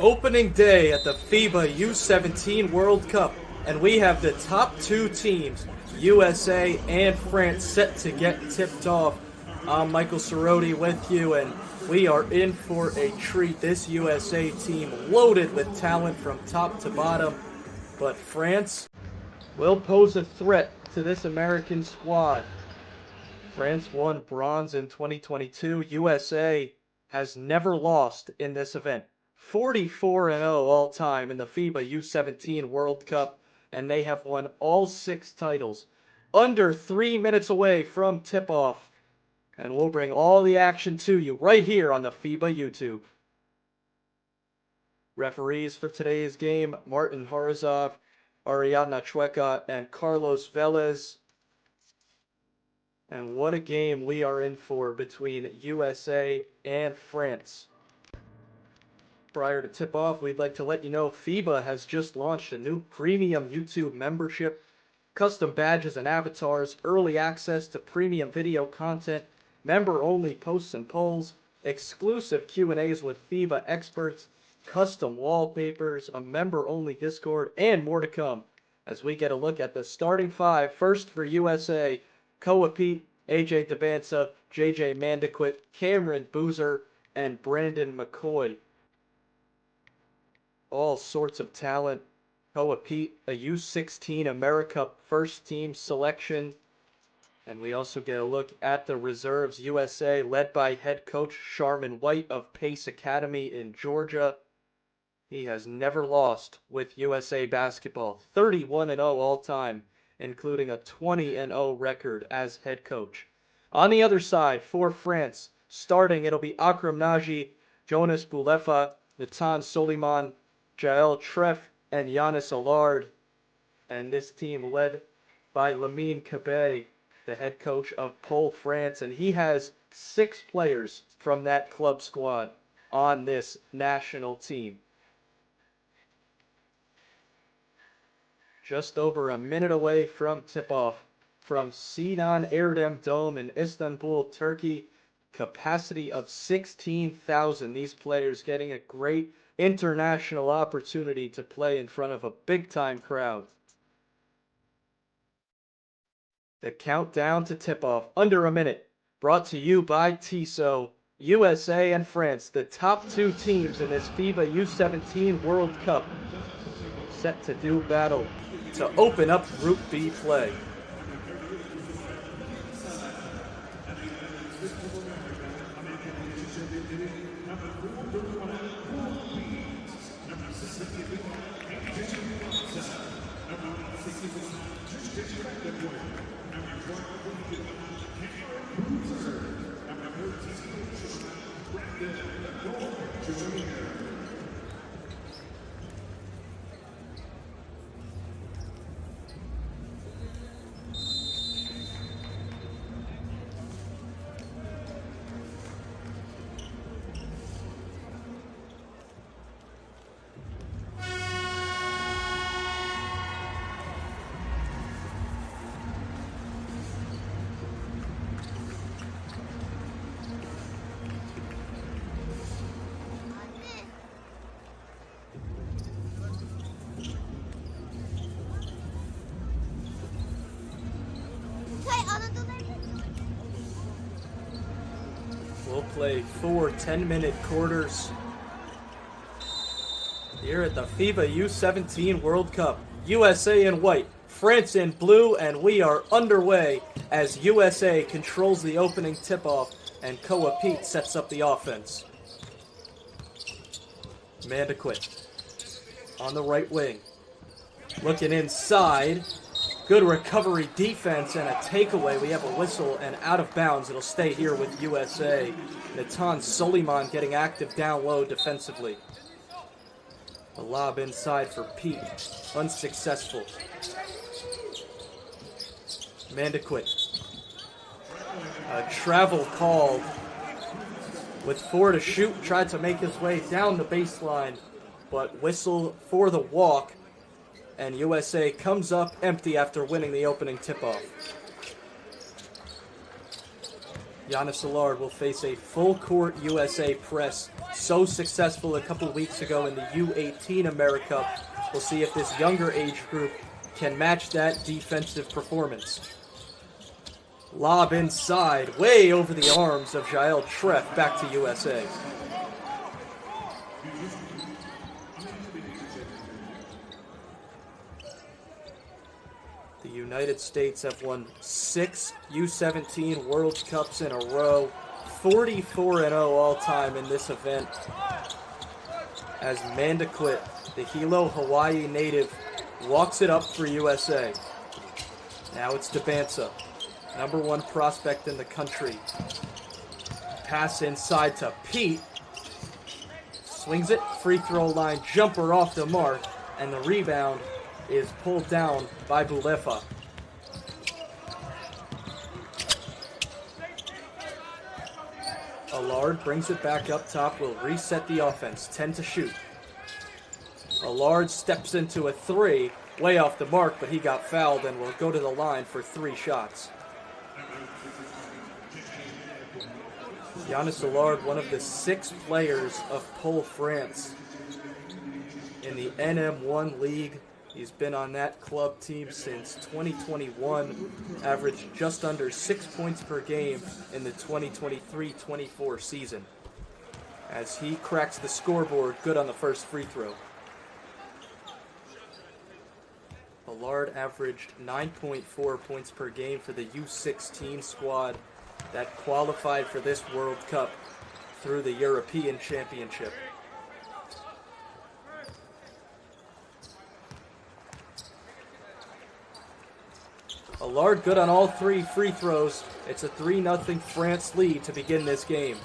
Opening day at the FIBA U17 World Cup, and we have the top two teams, USA and France, set to get tipped off. I'm Michael Cerroti with you, and we are in for a treat. This USA team loaded with talent from top to bottom, but France will pose a threat to this American squad. France won bronze in 2022. USA has never lost in this event. 44-0 all-time in the FIBA U17 World Cup, and they have won all 6 titles. under 3 minutes away from tip-off. And we'll bring all the action to you right here on the FIBA YouTube. Referees for today's game, Martin Harazov, Ariadna Chueca, and Carlos Velez. And what a game we are in for between USA and France. Prior to tip-off, we'd like to let you know FIBA has just launched a new premium YouTube membership, custom badges and avatars, early access to premium video content, member-only posts and polls, exclusive Q&As with FIBA experts, custom wallpapers, a member-only Discord, and more to come as we get a look at the starting five. First for USA, Koa Pete, AJ Devansa, JJ Mandequit, Cameron Boozer, and Brandon McCoy. All sorts of talent. Koa Pete, a U16 America first team selection. And we also get a look at the reserves. USA led by head coach Sharman White of Pace Academy in Georgia. He has never lost with USA basketball. 31-0 all time, including a 20-0 record as head coach. On the other side, for France, starting it'll be Akram Naji, Jonas Bulefa, Natan Soliman, Jael Treff, and Giannis Allard. And this team led by Lamine Cabet, the head coach of Pole France, and he has 6 players from that club squad on this national team. Just over a minute away from tip-off from Sinan Erdem Dome in Istanbul, Turkey. Capacity of 16,000. These players getting a great international opportunity to play in front of a big-time crowd. The countdown to tip-off, under a minute. Brought to you by Tissot. USA and France, the top 2 teams in this FIBA U17 World Cup, set to do battle to open up Group B play. We'll play 4 10-minute quarters here at the FIBA U17 World Cup. USA in white, France in blue, and we are underway as USA controls the opening tip-off and Koa Pete sets up the offense. Mandequit on the right wing. Looking inside. Good recovery defense and a takeaway. We have a whistle and out of bounds. It'll stay here with USA. Natan Soliman getting active down low defensively. A lob inside for Pete. Unsuccessful. Mandequit. A travel call. With 4 to shoot. Tried to make his way down the baseline. But whistle for the walk. And USA comes up empty after winning the opening tip-off. Giannis Allard will face a full-court USA press. So successful a couple weeks ago in the U18 America. We'll see if this younger age group can match that defensive performance. Lob inside, way over the arms of Jael Treff, back to USA. The United States have won 6 U17 World Cups in a row, 44-0 all-time in this event. As Mandequit, the Hilo, Hawaii native, walks it up for USA. Now it's Debansa, #1 prospect in the country. Pass inside to Pete. Swings it, free throw line jumper off the mark, and the rebound is pulled down by Bulefa. Allard brings it back up top, will reset the offense, 10 to shoot. Allard steps into a three, way off the mark, but he got fouled and will go to the line for 3 shots. Giannis Allard, one of the 6 players of Pôle France in the NM1 League. He's been on that club team since 2021, averaged just under 6 points per game in the 2023-24 season. As he cracks the scoreboard, good on the first free throw. Allard averaged 9.4 points per game for the U16 squad that qualified for this World Cup through the European Championship. Allard good on all 3 free throws. It's a 3-0 France lead to begin this game.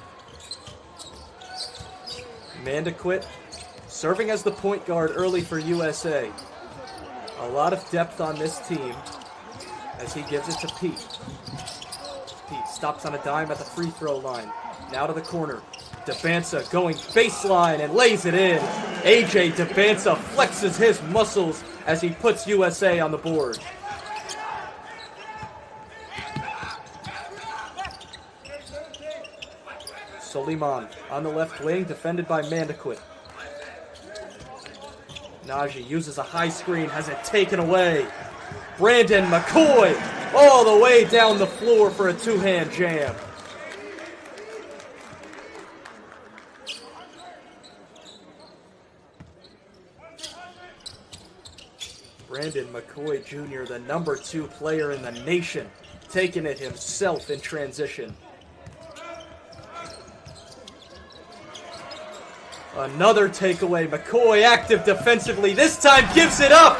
Mandequit serving as the point guard early for USA. A lot of depth on this team as he gives it to Pete. Pete stops on a dime at the free throw line. Now to the corner. Debansa going baseline and lays it in. AJ Debansa flexes his muscles as he puts USA on the board. Soliman on the left wing, defended by Mandequit. Najee uses a high screen, has it taken away. Brandon McCoy all the way down the floor for a 2-hand jam. Brandon McCoy Jr., the #2 player in the nation, taking it himself in transition. Another takeaway. McCoy active defensively. This time gives it up.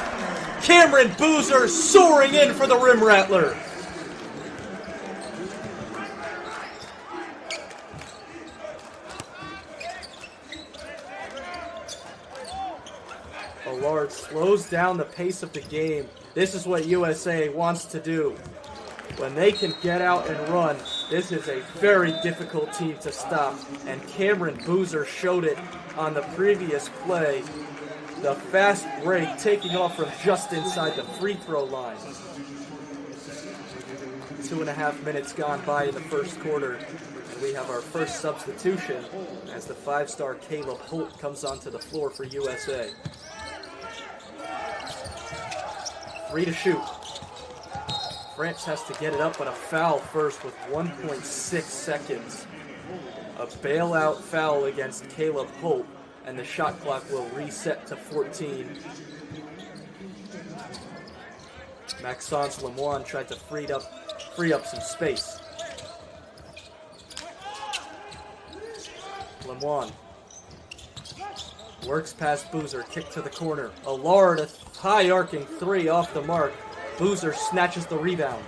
Cameron Boozer soaring in for the rim rattler. Allard slows down the pace of the game. This is what USA wants to do. When they can get out and run, this is a very difficult team to stop. And Cameron Boozer showed it on the previous play. The fast break taking off from just inside the free throw line. 2.5 minutes gone by in the first quarter. And we have our first substitution as the 5-star Caleb Holt comes onto the floor for USA. 3 to shoot. France has to get it up, but a foul first with 1.6 seconds. A bailout foul against Caleb Holt, and the shot clock will reset to 14. Maxence Lemoine tried to free up some space. Lemoine works past Boozer, kick to the corner. Allard, a high arcing 3 off the mark. Boozer snatches the rebound.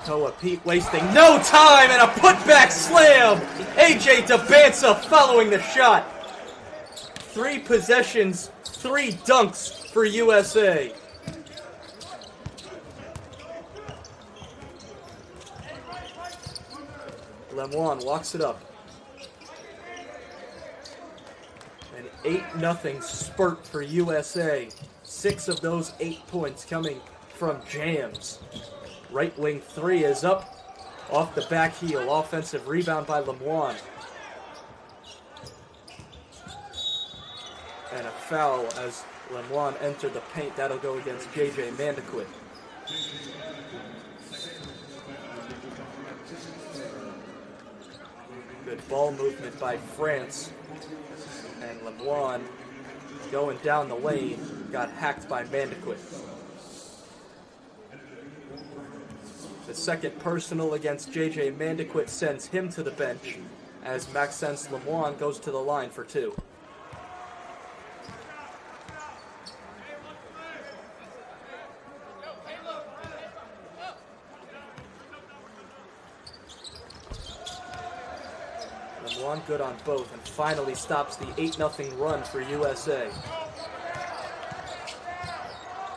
Koa Pete wasting no time and a putback slam. AJ Debansa following the shot. 3 possessions, 3 dunks for USA. Lemoine walks it up. An 8-0 spurt for USA. 6 of those 8 points coming from jams. Right wing 3 is up. Off the back heel. Offensive rebound by Lemoine. And a foul as Lemoine entered the paint. That'll go against JJ Mandequit. Good ball movement by France. And Lemoine going down the lane got hacked by Mandequit. The second personal against JJ Mandequit sends him to the bench as Maxence Lemoine goes to the line for 2. LeBron good on both and finally stops the 8-0 run for USA.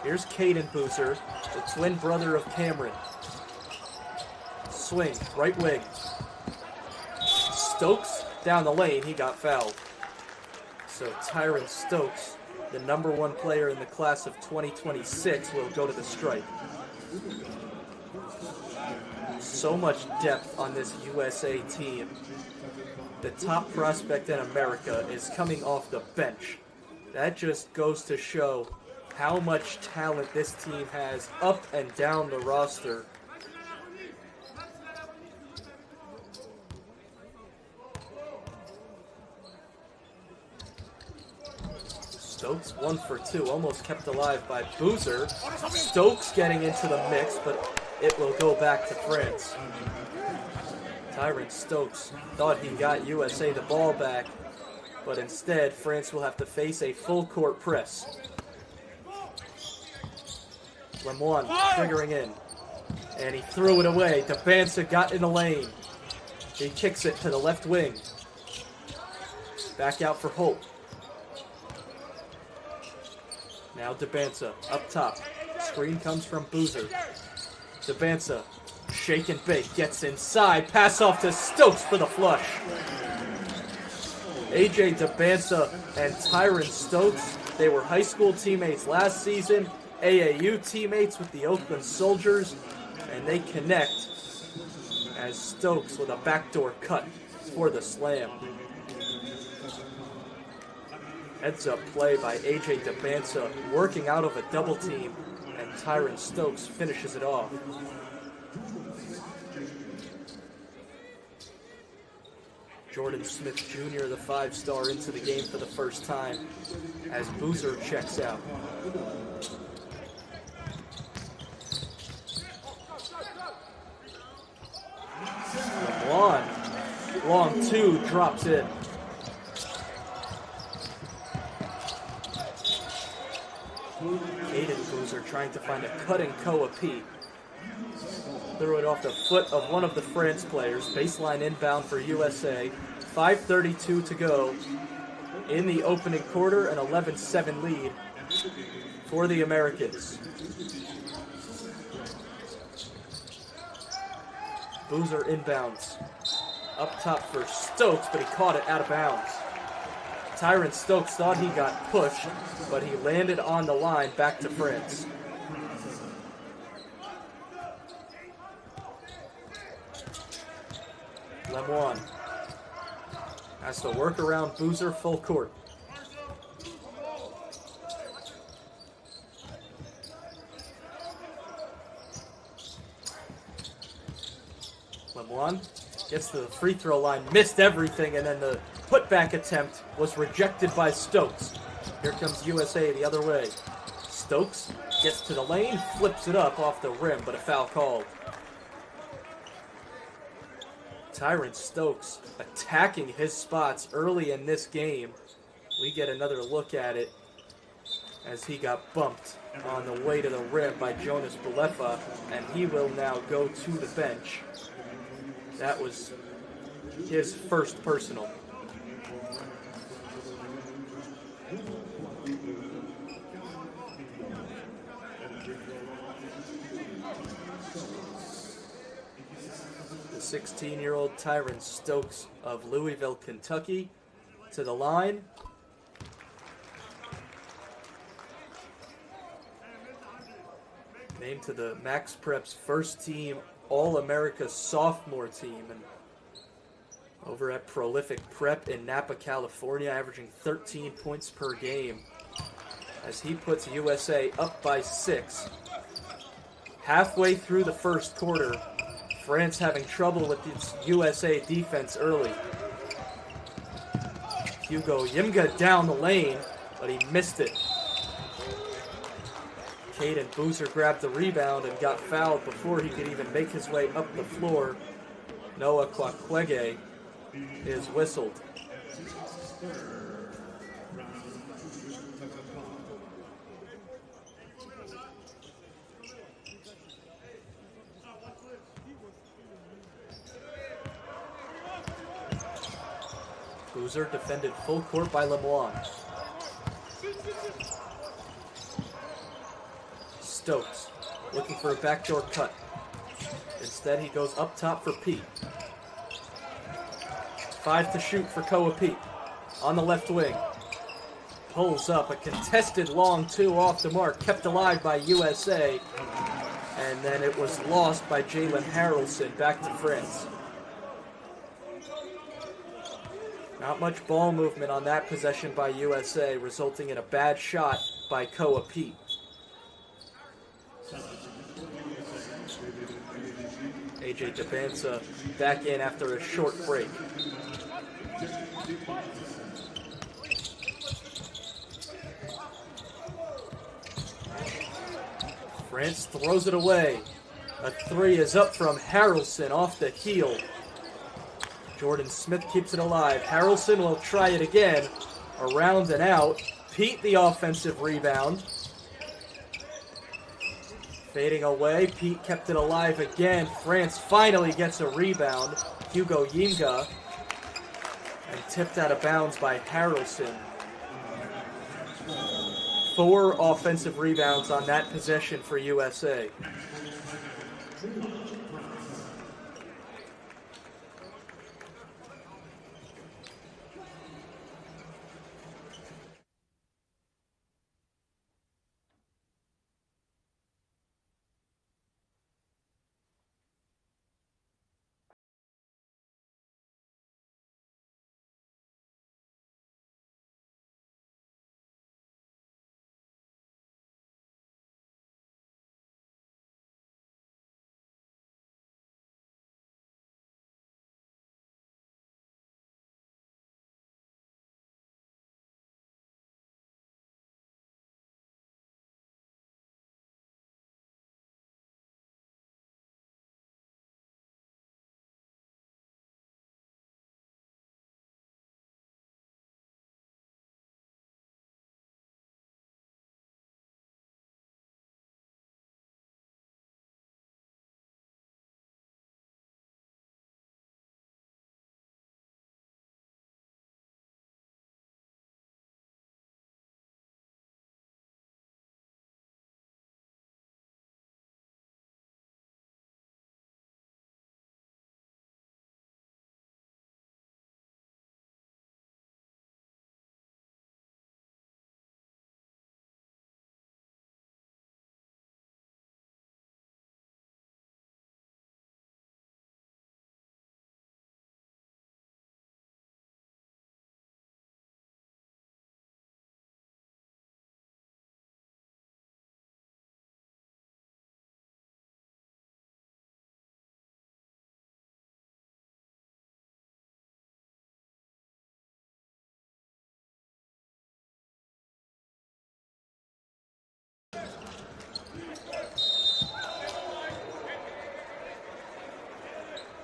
Here's Caden Boozer, the twin brother of Cameron. Swing, right wing. Stokes down the lane, he got fouled. So Tyron Stokes, the #1 player in the class of 2026, will go to the stripe. So much depth on this USA team. The top prospect in America is coming off the bench. That just goes to show how much talent this team has up and down the roster. Stokes 1 for 2, almost kept alive by Boozer. Stokes getting into the mix, but it will go back to France. Tyron Stokes thought he got USA the ball back, but instead France will have to face a full court press. Lemoine triggering in, and he threw it away. Debansa got in the lane. He kicks it to the left wing. Back out for Holt. Now Debansa up top. Screen comes from Boozer. Debansa, shake and bake, gets inside. Pass off to Stokes for the flush. AJ Debansa and Tyron Stokes, they were high school teammates last season, AAU teammates with the Oakland Soldiers, and they connect as Stokes with a backdoor cut for the slam. Heads up play by AJ Debansa, working out of a double team, and Tyron Stokes finishes it off. Jordan Smith Jr., the 5-star, into the game for the first time as Boozer checks out. LeBron, long 2, drops in. Caden Boozer trying to find a cutting Koa P. Threw it off the foot of one of the France players. Baseline inbound for USA. 5:32 to go in the opening quarter, an 11-7 lead for the Americans. Boozer inbounds. Up top for Stokes, but he caught it out of bounds. Tyron Stokes thought he got pushed, but he landed on the line back to France. Lemoine has to work around Boozer full court. Lemoine gets to the free throw line, missed everything, and then the putback attempt was rejected by Stokes. Here comes USA the other way. Stokes gets to the lane, flips it up off the rim, but a foul called. Tyron Stokes attacking his spots early in this game. We get another look at it as he got bumped on the way to the rim by Jonas Balefa, and he will now go to the bench. That was his first personal. The 16-year-old Tyron Stokes of Louisville, Kentucky, to the line. Named to the Max Prep's first team All-America sophomore team, and over at Prolific Prep in Napa, California, averaging 13 points per game as he puts USA up by 6. Halfway through the first quarter, France having trouble with its USA defense early. Hugo Yimga down the lane, but he missed it. Caden Boozer grabbed the rebound and got fouled before he could even make his way up the floor. Noah Kwakwege is whistled. Boozer defended full court by LeBlanc. Stokes looking for a backdoor cut. Instead, he goes up top for Pete. 5 to shoot for Koa Pete. On the left wing. Pulls up a contested long 2 off the mark, kept alive by USA. And then it was lost by Jalen Harrelson, back to France. Not much ball movement on that possession by USA, resulting in a bad shot by Koa Pete. AJ Dabansa back in after a short break. France throws it away. A 3 is up from Harrelson off the heel. Jordan Smith keeps it alive. Harrelson will try it again. Around and out. Pete the offensive rebound. Fading away. Pete kept it alive again. France finally gets a rebound. Hugo Yimga. And tipped out of bounds by Harrelson. 4 offensive rebounds on that possession for USA.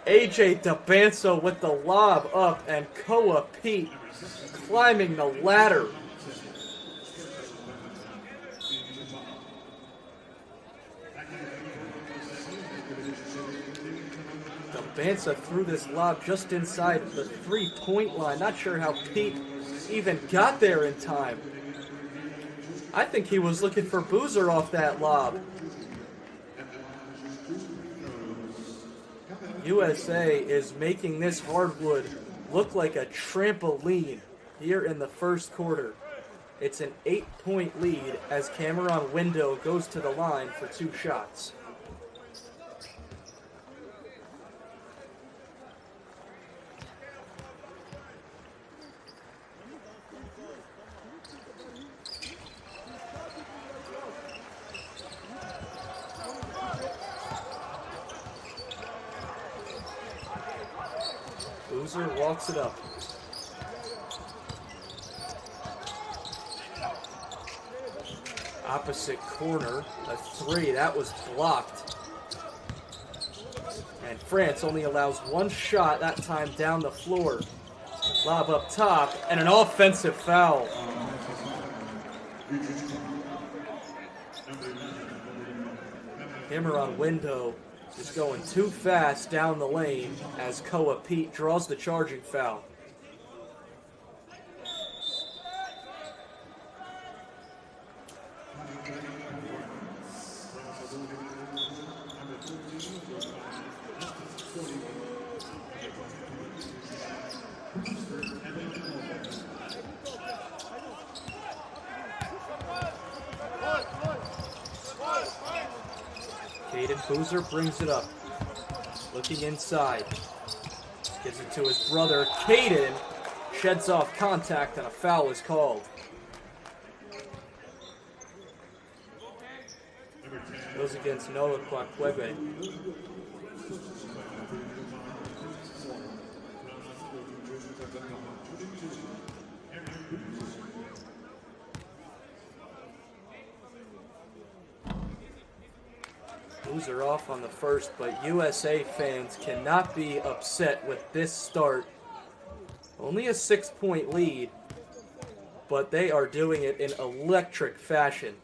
AJ Dabansa with the lob up, and Koa Pete climbing the ladder. Dabansa threw this lob just inside the 3-point line. Not sure how Pete even got there in time. I think he was looking for Boozer off that lob. USA is making this hardwood look like a trampoline here in the first quarter. It's an 8-point lead as Cameron Window goes to the line for 2 shots. Boozer walks it up. Opposite corner, a 3, that was blocked. And France only allows 1 shot, that time down the floor. Lob up top, and an offensive foul. Cameron Window is going too fast down the lane as Koa Pete draws the charging foul. Boozer brings it up. Looking inside. Gives it to his brother. Caden sheds off contact and a foul is called. Goes against Noah Kwakwebe. Boozer off on the first, but USA fans cannot be upset with this start. Only a 6-point lead, but they are doing it in electric fashion.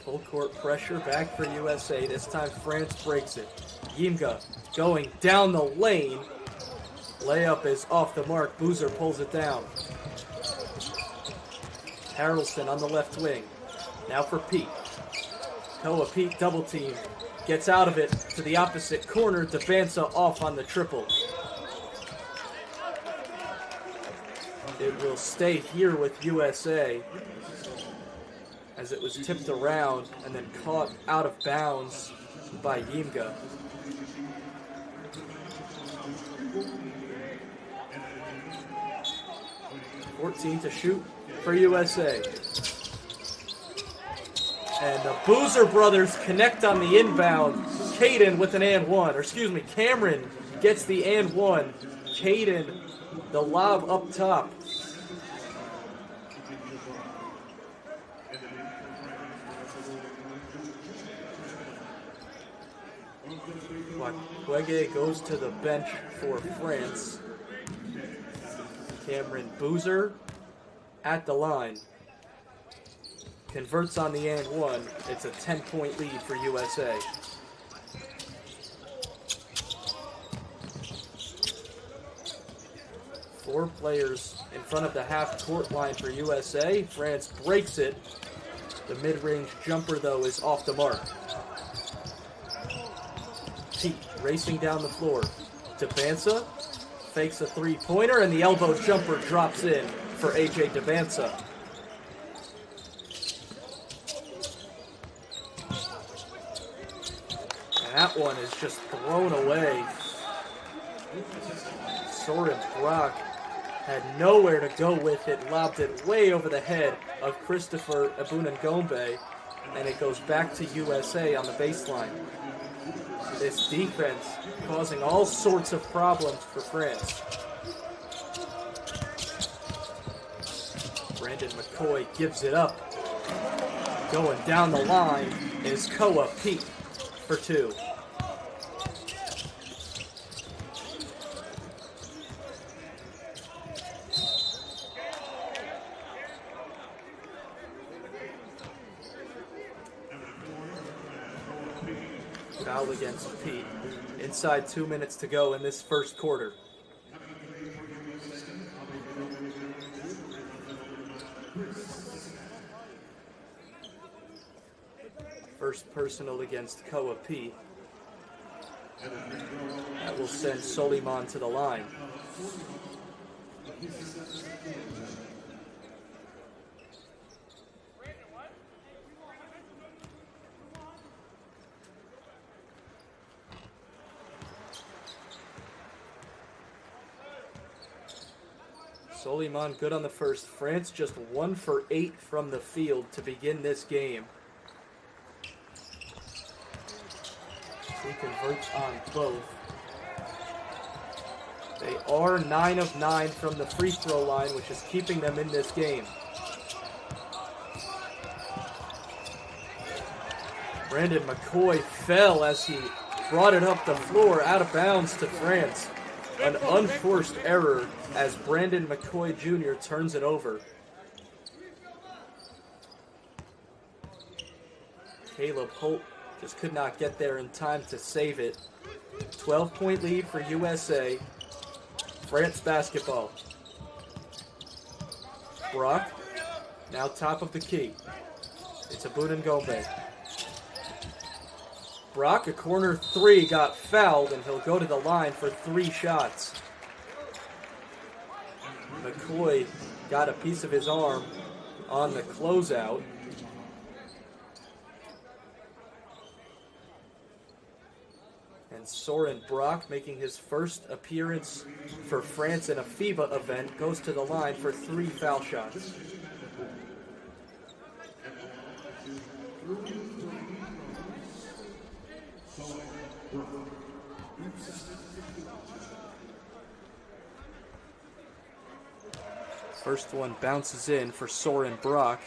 Full court pressure back for USA. This time France breaks it. Yimga going down the lane. Layup is off the mark. Boozer pulls it down. Harrelson on the left wing. Now for Pete. Koa Pete double team. Gets out of it to the opposite corner. Devanza off on the triple. It will stay here with USA as it was tipped around and then caught out of bounds by Yimga. .14 to shoot for USA. And the Boozer brothers connect on the inbound. Caden with an and one. Or excuse me, Cameron gets the and one. Caden, the lob up top. Kwakwege goes to the bench for France. Cameron Boozer at the line. Converts on the and one. It's a 10-point lead for USA. Four players in front of the half-court line for USA. France breaks it. The mid-range jumper, though, is off the mark. Pete racing down the floor. Devanza fakes a three-pointer, and the elbow jumper drops in for A.J. Devanza. And that one is just thrown away. Soren Brock had nowhere to go with it, lobbed it way over the head of Christopher Ebunangombe, and it goes back to USA on the baseline. This defense causing all sorts of problems for France. Brandon McCoy gives it up. Going down the line is Koa Pete for two. Foul against Pete. Inside 2 minutes to go in this first quarter. First personal against Koa Pete. That will send Soliman to the line. Soliman good on the first. France just 1 for 8 from the field to begin this game. He converts on both. They are 9 of 9 from the free throw line, which is keeping them in this game. Brandon McCoy fell as he brought it up the floor, out of bounds to France. An unforced error as Brandon McCoy Jr. turns it over. Caleb Holt just could not get there in time to save it. 12-point lead for USA. France basketball. Brock, now top of the key. It's Ebunangombe. Brock, a corner 3, got fouled, and he'll go to the line for 3 shots. McCoy got a piece of his arm on the closeout. And Soren Brock, making his first appearance for France in a FIBA event, goes to the line for 3 foul shots. First one bounces in for Soren Brock.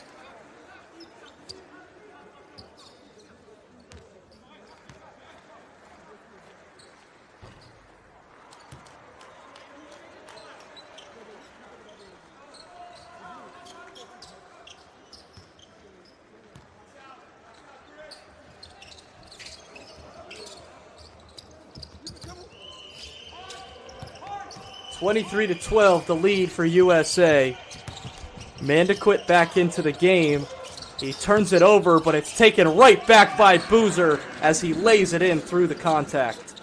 (23-12) the lead for USA. Mandequit back into the game. He turns it over, but it's taken right back by Boozer as he lays it in through the contact.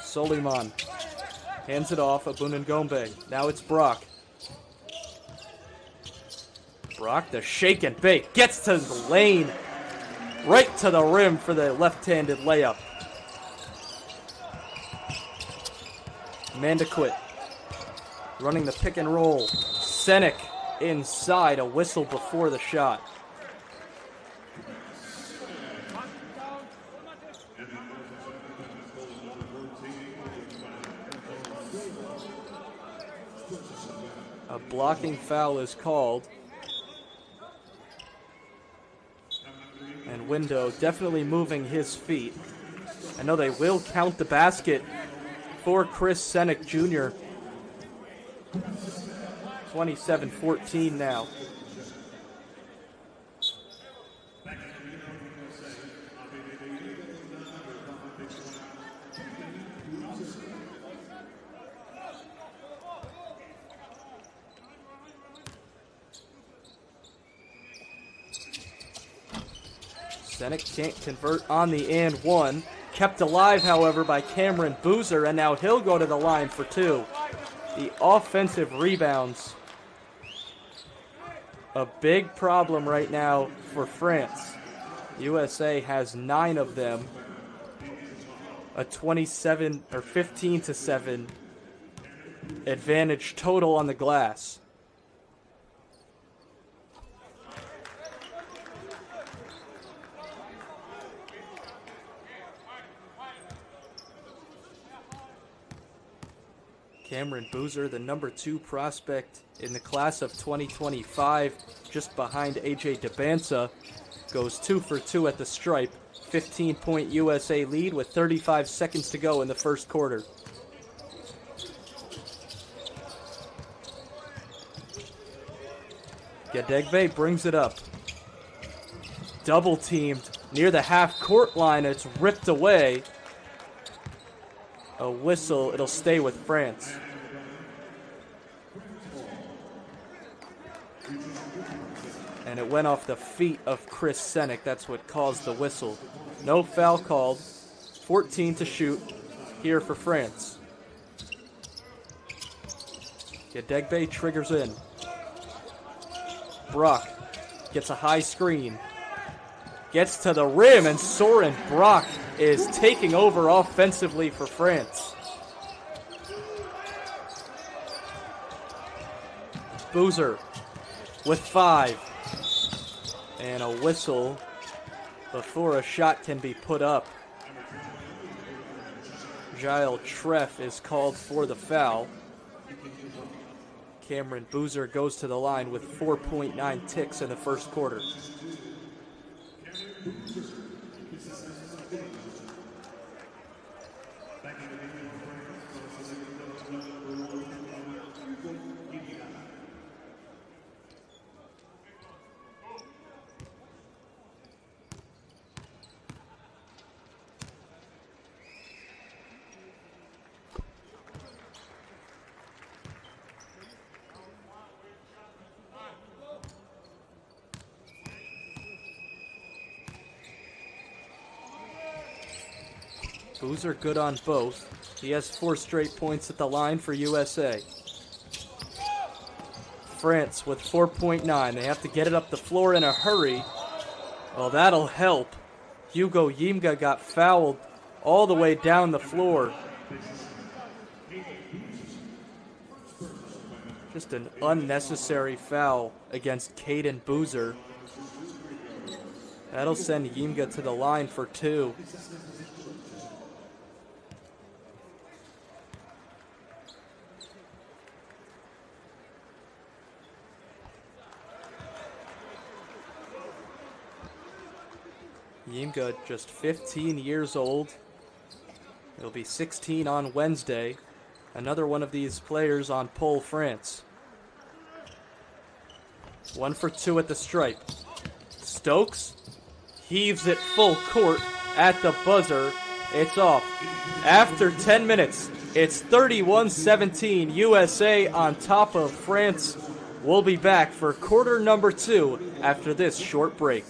Soliman hands it off. Abunangombe. Now it's Brock. Brock, the shake and bake, gets to the lane, right to the rim for the left-handed layup. Mandequit running the pick and roll. Senek inside, a whistle before the shot. A blocking foul is called. And Window definitely moving his feet. I know they will count the basket for Chris Senek Jr. 27-14 now. Senek can't convert on the and one. Kept alive, however, by Cameron Boozer, and now he'll go to the line for 2. The offensive rebounds, a big problem right now for France. USA has 9 of them. A 27 or 15-7 advantage total on the glass. Cameron Boozer, the number 2 prospect in the class of 2025, just behind AJ Dabansa, goes 2 for 2 at the stripe. 15-point USA lead with 35 seconds to go in the first quarter. Gadegbe brings it up. Double teamed near the half-court line. It's ripped away. A whistle, it'll stay with France. And it went off the feet of Chris Senek. That's what caused the whistle. No foul called. 14 to shoot here for France. Gadegbe triggers in. Brock gets a high screen. Gets to the rim, and Soren Brock is taking over offensively for France. Boozer with 5. And a whistle before a shot can be put up. Gilles Treff is called for the foul. Cameron Boozer goes to the line with 4.9 ticks in the first quarter. Boozer good on both. He has 4 straight points at the line for USA. France with 4.9. They have to get it up the floor in a hurry. Well, that'll help. Hugo Yimga got fouled all the way down the floor. Just an unnecessary foul against Caden Boozer. That'll send Yimga to the line for 2. Yimga just 15 years old. He'll be 16 on Wednesday. Another one of these players on pole France. 1 for 2 at the stripe. Stokes heaves it full court at the buzzer. It's off. After 10 minutes, it's 31-17. USA on top of France. We'll be back for quarter number 2 after this short break.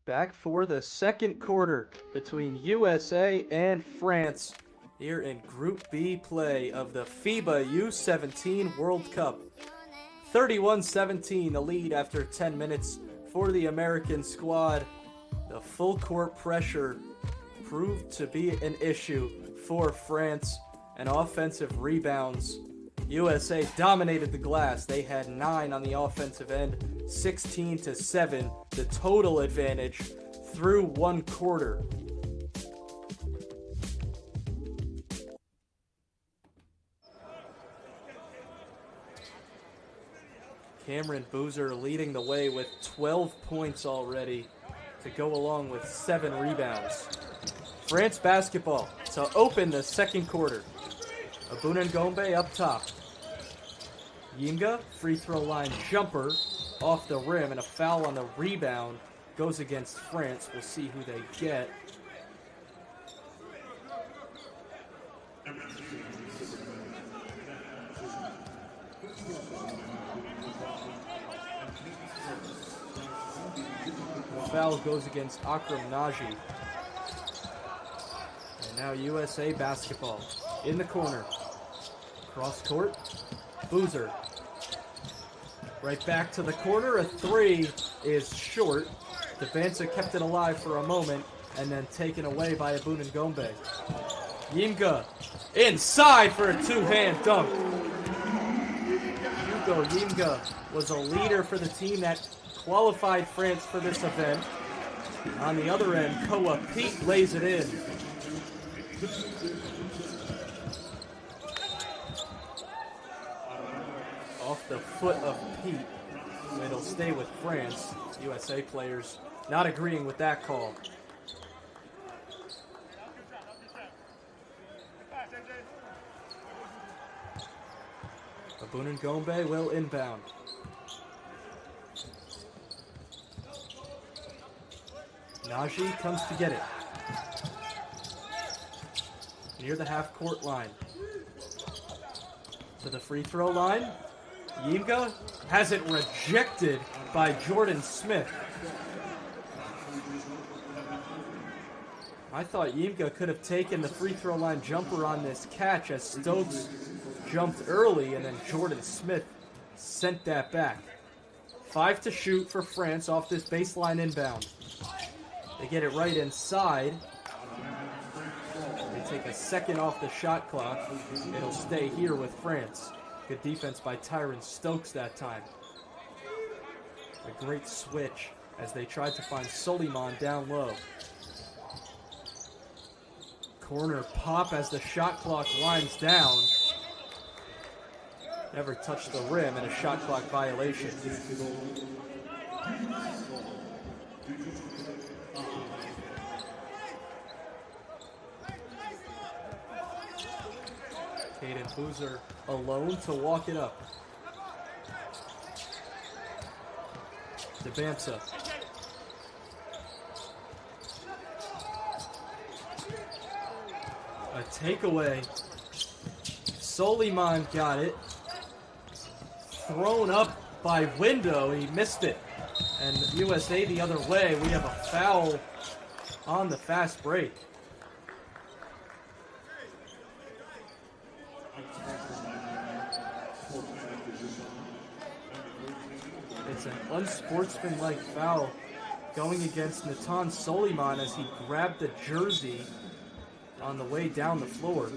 Back for the second quarter between USA and France here in Group B play of the FIBA U17 World Cup. 31-17 the lead after 10 minutes for the American squad. The full court pressure proved to be an issue for France, and offensive rebounds. USA dominated the glass. They had 9 on the offensive end, 16-7, the total advantage through one quarter. Cameron Boozer leading the way with 12 points already to go along with 7 rebounds. France basketball to open the second quarter. Abunangombe up top. Yimga, free throw line jumper off the rim, and a foul on the rebound goes against France. We'll see who they get. The foul goes against Akram Naji. And now USA basketball in the corner. Cross court. Boozer. Right back to the corner. A 3 is short. Devanza kept it alive for a moment and then taken away by Abunangombe. Yimga inside for a two-hand dunk. Hugo Yimga was a leader for the team that qualified France for this event. On the other end, Koa Pete lays it in. Off the foot of Pete. It'll stay with France. USA players not agreeing with that call. Abun and Gombe will inbound. Najee comes to get it. Near the half-court line. To the free throw line. Yimga has it rejected by Jordan Smith. I thought Yimga could have taken the free throw line jumper on this catch as Stokes jumped early and then Jordan Smith sent that back. 5 to shoot for France off this baseline inbound. They get it right inside. They take a second off the shot clock. It'll stay here with France. Good defense by Tyron Stokes that time. A great switch as they tried to find Soliman down low. Corner pop as the shot clock winds down. Never touched the rim and a shot clock violation. Caden Boozer alone to walk it up. Debansa. A takeaway. Soliman got it. Thrown up by Window. He missed it. And USA the other way. We have a foul on the fast break. It's an unsportsmanlike foul going against Natan Soliman as he grabbed the jersey on the way down the floor.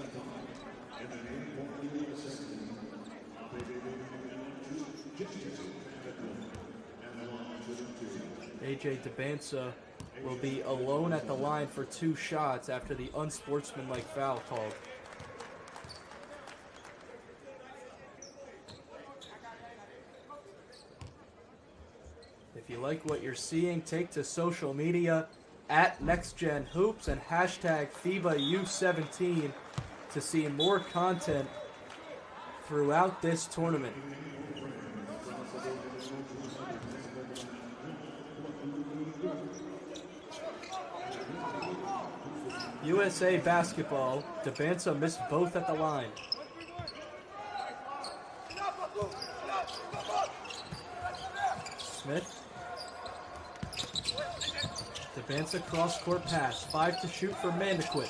AJ Debansa will be alone at the line for 2 shots after the unsportsmanlike foul called. If you like what you're seeing, take to social media at NextGenHoops and hashtag FIBA U17 to see more content throughout this tournament. USA basketball. Debansa missed both at the line. Smith. Debansa cross-court pass. 5 to shoot for Mandequit.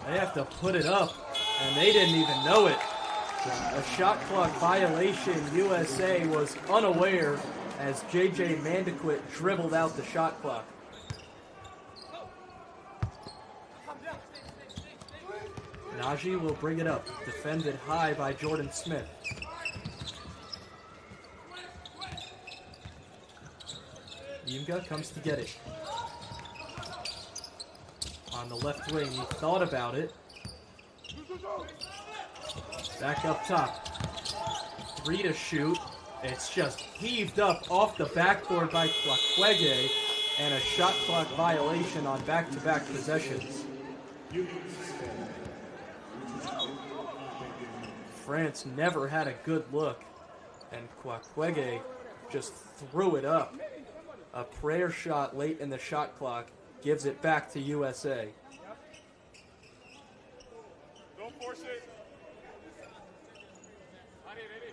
They have to put it up, and they didn't even know it. A shot clock violation. USA was unaware as JJ Mandequit dribbled out the shot clock. Najee will bring it up. Defended high by Jordan Smith. Yimga comes to get it. On the left wing, he thought about it. Back up top. 3 to shoot. It's just heaved up off the backboard by Kwakwege, and a shot clock violation on back-to-back possessions. France never had a good look, and Kwakwege just threw it up. A prayer shot late in the shot clock gives it back to USA.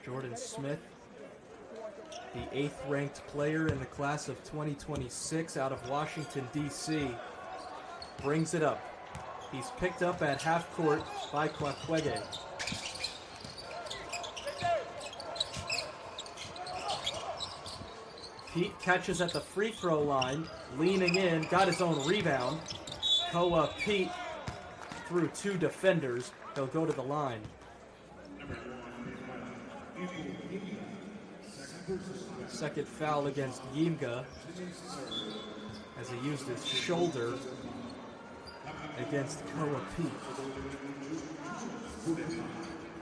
Jordan Smith, the 8th ranked player in the class of 2026 out of Washington, D.C., brings it up. He's picked up at half court by Kwakwege. Pete catches at the free throw line, leaning in, got his own rebound. Koa Pete through 2 defenders. He'll go to the line. Second foul against Yimga as he used his shoulder against Koa Pete.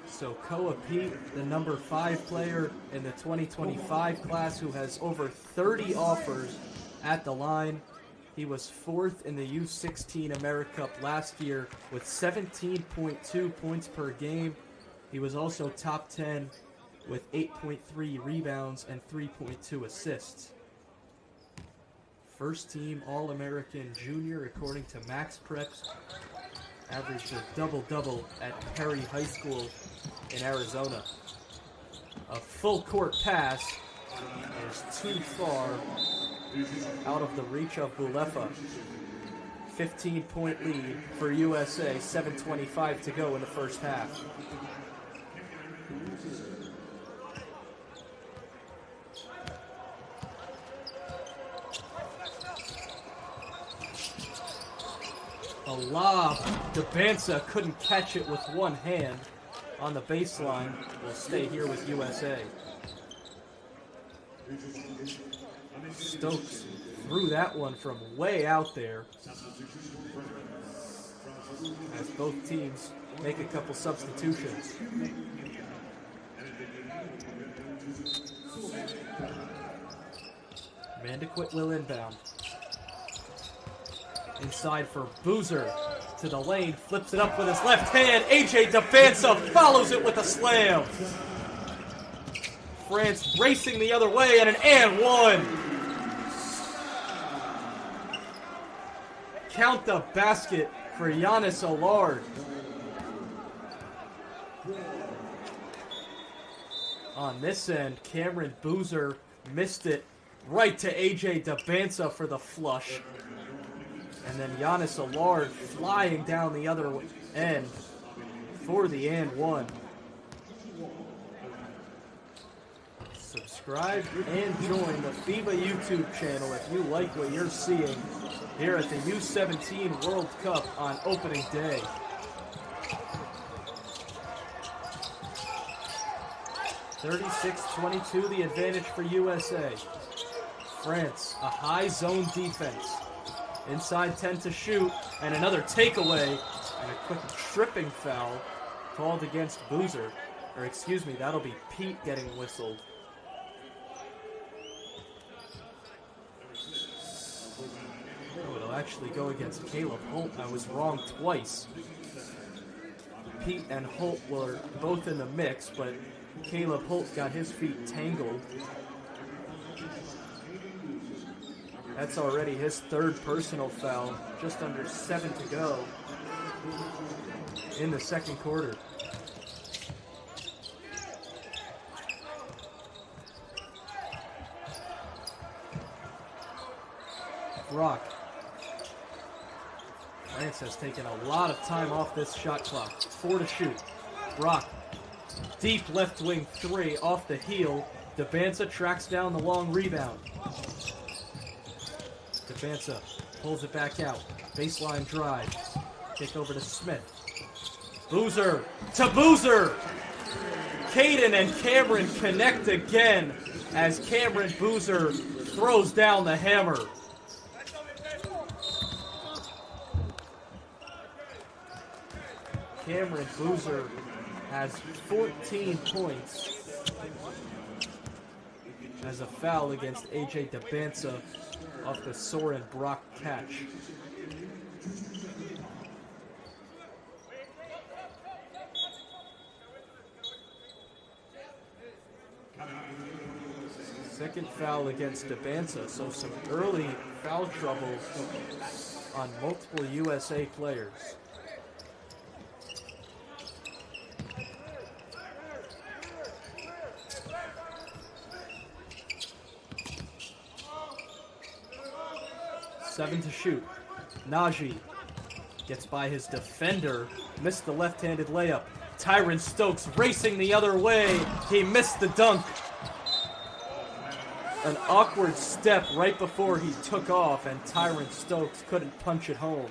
So Koa Pete, the number 5 player in the 2025 class who has over 30 offers at the line. He was 4th in the U16 AmeriCup last year with 17.2 points per game. He was also top 10 with 8.3 rebounds and 3.2 assists. First team All-American junior according to Max Preps. Averaged a double-double at Perry High School in Arizona. A full court pass is too far out of the reach of Bulefa. 15-point lead for USA, 7:25 to go in the first half. A lob. Debanza couldn't catch it with one hand on the baseline. Will stay here with USA. Stokes threw that one from way out there as both teams make a couple substitutions. Mandequit will inbound. Inside for Boozer. To the lane, flips it up with his left hand. AJ Debanza follows it with a slam. France racing the other way and an and one. Count the basket for Giannis Allard. On this end, Cameron Boozer missed it right to AJ Debanza for the flush. And then Giannis Allard flying down the other end for the and one. Subscribe and join the FIBA YouTube channel if you like what you're seeing here at the U17 World Cup on opening day. (36-22) the advantage for USA. France, a high zone defense. Inside 10 to shoot, and another takeaway, and a quick tripping foul called against Boozer. Or excuse me, that'll be Pete getting whistled. Oh, it'll actually go against Caleb Holt. I was wrong twice. Pete and Holt were both in the mix, but Caleb Holt got his feet tangled. That's already his 3rd personal foul, just under 7 to go in the second quarter. Brock. France has taken a lot of time off this shot clock. 4 to shoot. Brock, deep left wing 3 off the heel. Debanza tracks down the long rebound. Debanza pulls it back out. Baseline drive. Kick over to Smith. Boozer to Boozer! Caden and Cameron connect again as Cameron Boozer throws down the hammer. Cameron Boozer has 14 points as a foul against AJ Debanza off the Soren Brock catch. Second foul against Debanza, so some early foul trouble on multiple USA players. Seven to shoot. Najee gets by his defender, missed the left-handed layup. Tyron Stokes racing the other way. He missed the dunk. An awkward step right before he took off, and Tyron Stokes couldn't punch it home.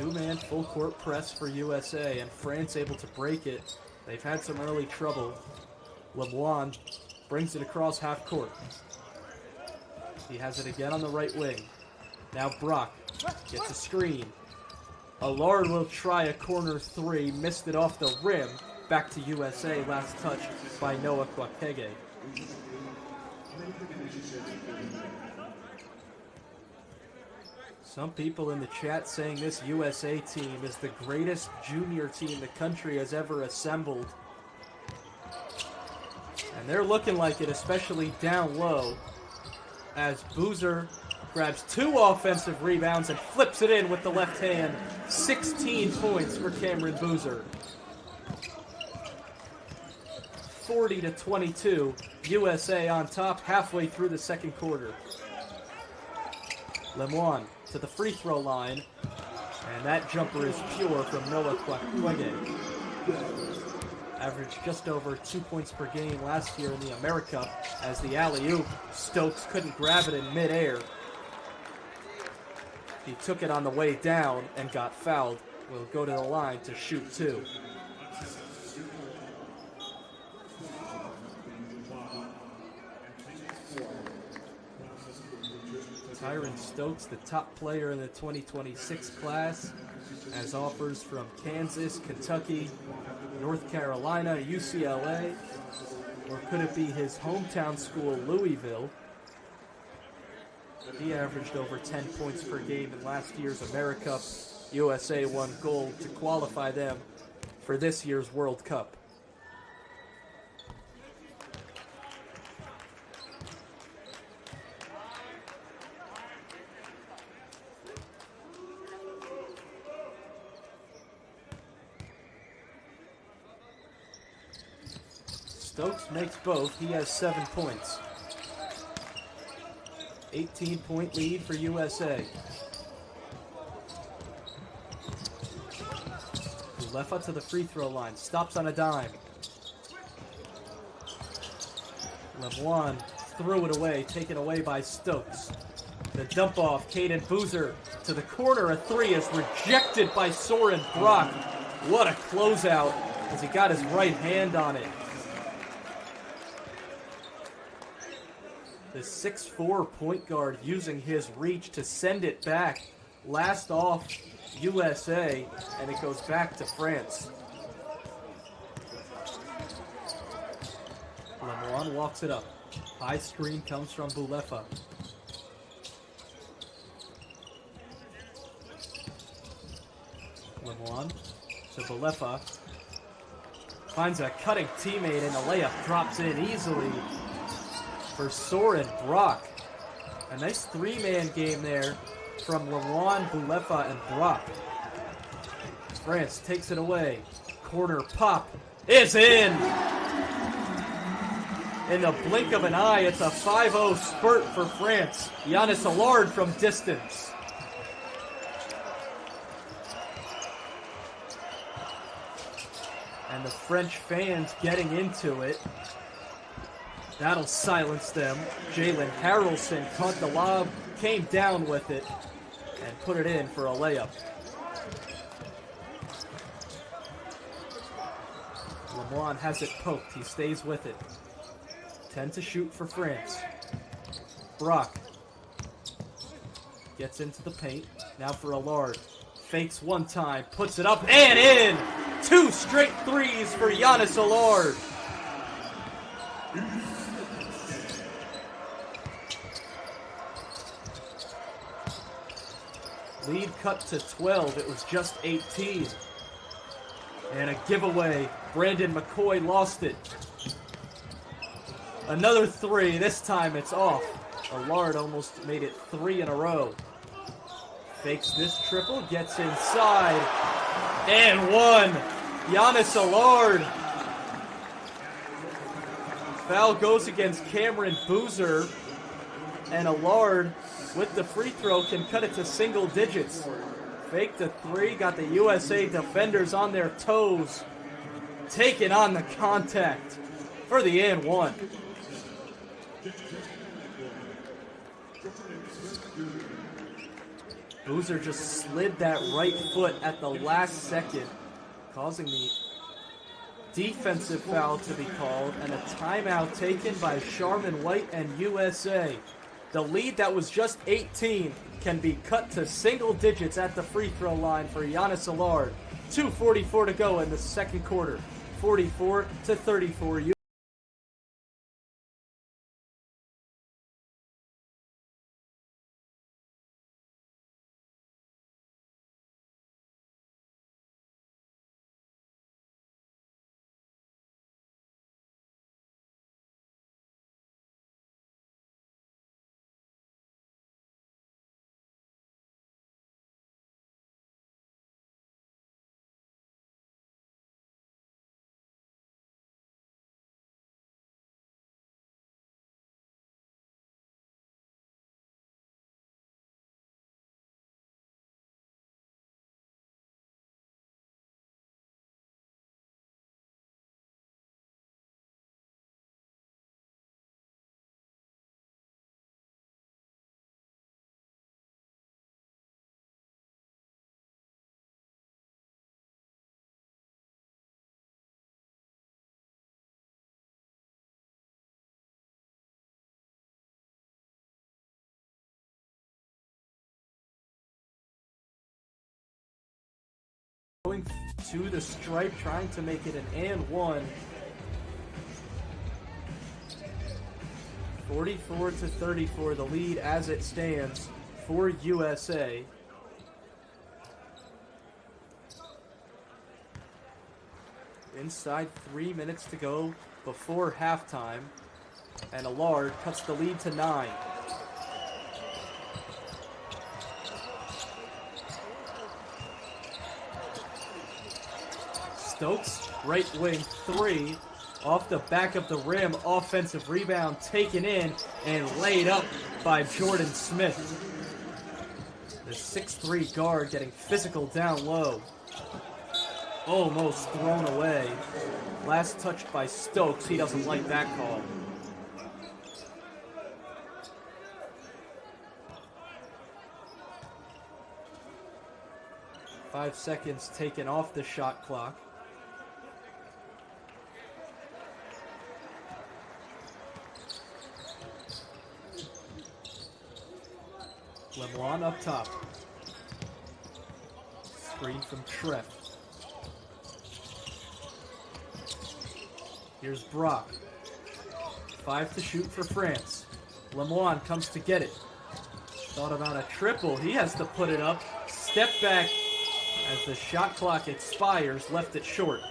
Two-man full court press for USA, and France able to break it. They've had some early trouble. LeBlanc brings it across half court. He has it again on the right wing. Now Brock gets a screen. Allard will try a corner three, missed it off the rim. Back to USA, last touch by Noah Kwakege. Some people in the chat saying this USA team is the greatest junior team the country has ever assembled. And they're looking like it, especially down low, as Boozer grabs 2 offensive rebounds and flips it in with the left hand. 16 points for Cameron Boozer. 40-22, USA on top halfway through the second quarter. Lemoine to the free throw line, and that jumper is pure from Noah Kwakege. Averaged just over 2 points per game last year in the America as the alley-oop. Stokes couldn't grab it in midair. He took it on the way down and got fouled. Will go to the line to shoot 2. Tyron Stokes, the top player in the 2026 class, has offers from Kansas, Kentucky, North Carolina, UCLA, or could it be his hometown school, Louisville? He averaged over 10 points per game in last year's America. USA won gold to qualify them for this year's World Cup. Stokes makes both. He has 7 points. 18-point lead for USA. Ulefa to the free throw line. Stops on a dime. LeBlanc threw it away. Taken away by Stokes. The dump off. Caden Boozer to the corner. A three is rejected by Soren Brock. What a closeout as he got his right hand on it. The 6'4" point guard using his reach to send it back. Last off USA, and it goes back to France. Lemoine walks it up. High screen comes from Bulefa. Lemoine to Bulefa. Finds a cutting teammate, and the layup drops in easily for Soren Brock. A nice three-man game there from Lemoine, Bulefa, and Brock. France takes it away. Corner pop is in! In the blink of an eye, it's a 5-0 spurt for France. Giannis Allard from distance. And the French fans getting into it. That'll silence them. Jalen Harrelson caught the lob, came down with it, and put it in for a layup. LeBlanc has it poked. He stays with it. 10 to shoot for France. Brock gets into the paint. Now for Allard. Fakes one time, puts it up and in! 2 straight threes for Giannis Allard. Lead cut to 12. It was just 18. And a giveaway. Brandon McCoy lost it. Another three. This time it's off. Allard almost made it 3 in a row. Fakes this triple. Gets inside. And one. Giannis Allard. Foul goes against Cameron Boozer. And Allard, with the free throw, can cut it to single digits. Faked a three, got the USA defenders on their toes. Taking on the contact for the and one. Boozer just slid that right foot at the last second, causing the defensive foul to be called and a timeout taken by Sharman White and USA. The lead that was just 18 can be cut to single digits at the free throw line for Giannis Allard. 2:44 to go in the second quarter. 44-34. Going to the stripe, trying to make it an and one. 44-34, the lead as it stands for USA. Inside 3 minutes to go before halftime, and Allard cuts the lead to 9. Stokes, right wing three, off the back of the rim, offensive rebound taken in and laid up by Jordan Smith. The 6'3" guard getting physical down low. Almost thrown away. Last touch by Stokes, he doesn't like that call. Five seconds taken off the shot clock. LeBlanc up top. Screen from Treff. Here's Brock. 5 to shoot for France. LeBlanc comes to get it. Thought about a triple. He has to put it up. Step back as the shot clock expires. Left it short.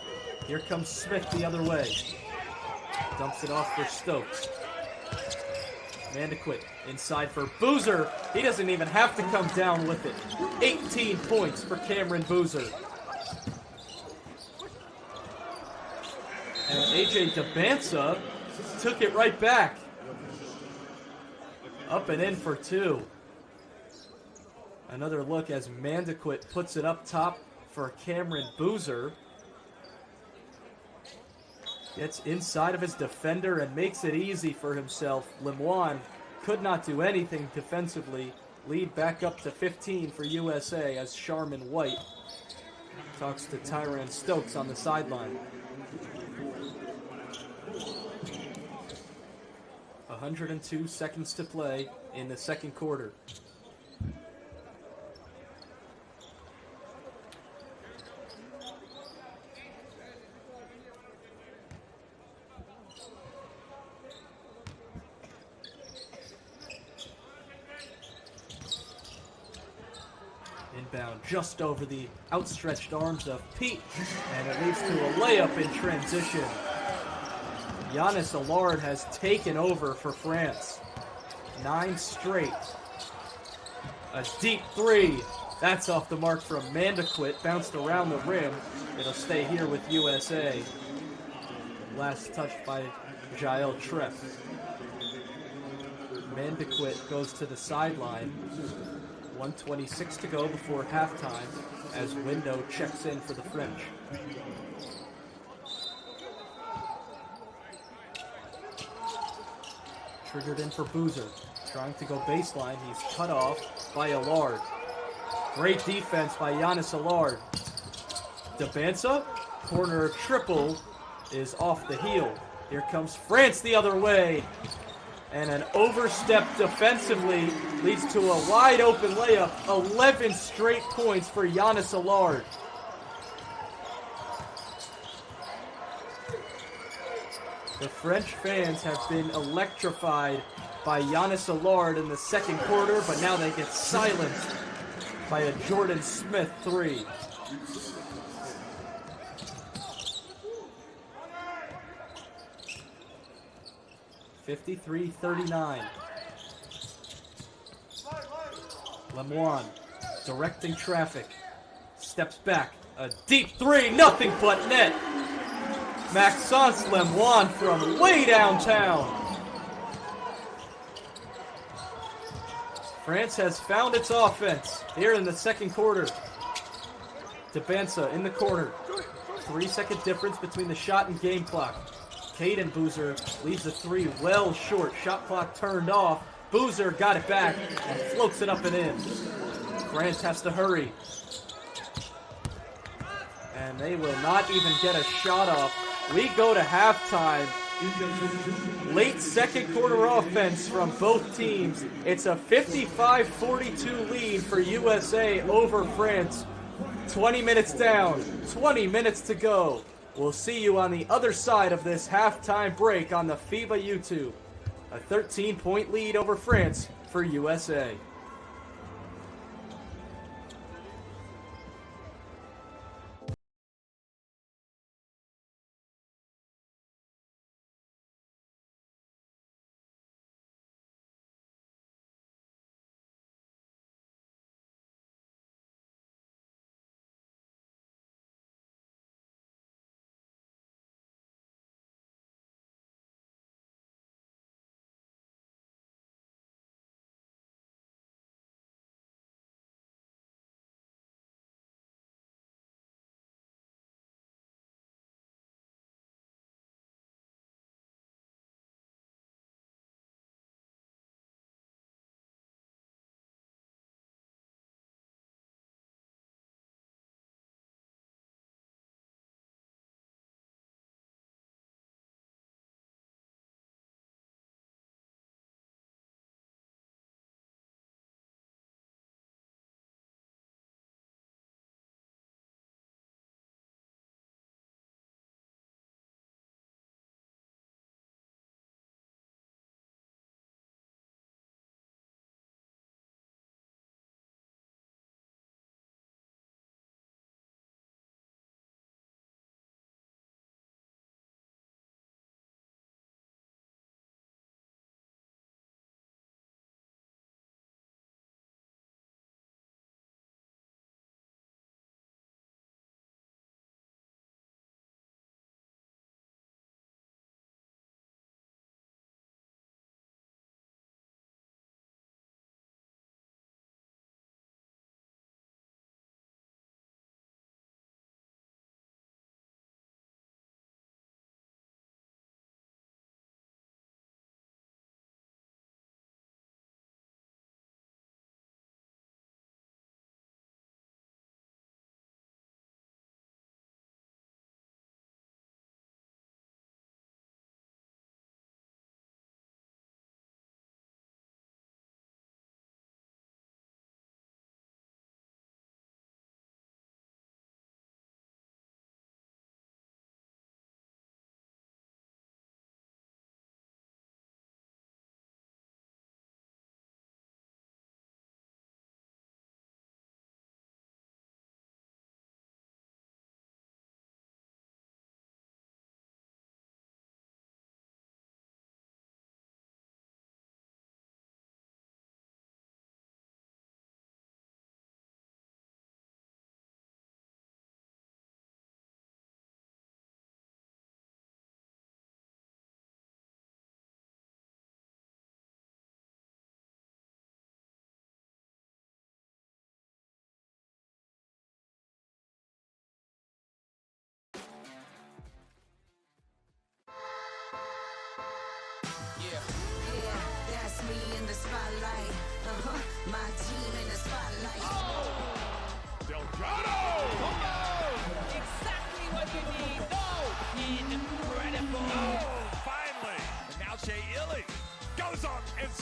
Here comes Smith the other way. Dumps it off for Stokes. Mandequit inside for Boozer. He doesn't even have to come down with it. 18 points for Cameron Boozer. And AJ Dabansa took it right back. Up and in for 2. Another look as Mandequit puts it up top for Cameron Boozer. Gets inside of his defender and makes it easy for himself. Lemoine could not do anything defensively. Lead back up to 15 for USA as Sharman White talks to Tyran Stokes on the sideline. 102 seconds to play in the second quarter. Inbound just over the outstretched arms of Pete, and it leads to a layup in transition. Giannis Allard has taken over for France. 9 straight. A deep 3. That's off the mark from Mandequit. Bounced around the rim. It'll stay here with USA. Last touch by Jael Treff. Mandequit goes to the sideline. 1:26 to go before halftime as Window checks in for the French. Triggered in for Boozer. Trying to go baseline. He's cut off by Allard. Great defense by Giannis Allard. Debansa, corner triple is off the heel. Here comes France the other way. And an overstep defensively leads to a wide open layup. 11 straight points for Giannis Allard. The French fans have been electrified by Giannis Allard in the second quarter, but now they get silenced by a Jordan Smith three. (53-39). Lemoine directing traffic. Steps back. A deep three, nothing but net. Maxence Lemoine from way downtown. France has found its offense here in the second quarter. Debansa in the corner. 3-second difference between the shot and game clock. Caden Boozer leaves the three well short. Shot clock turned off. Boozer got it back and floats it up and in. France has to hurry. And they will not even get a shot off. We go to halftime. Late second quarter offense from both teams. It's a 55-42 lead for USA over France. 20 minutes down, 20 minutes to go. We'll see you on the other side of this halftime break on the FIBA YouTube. A 13-point lead over France for USA.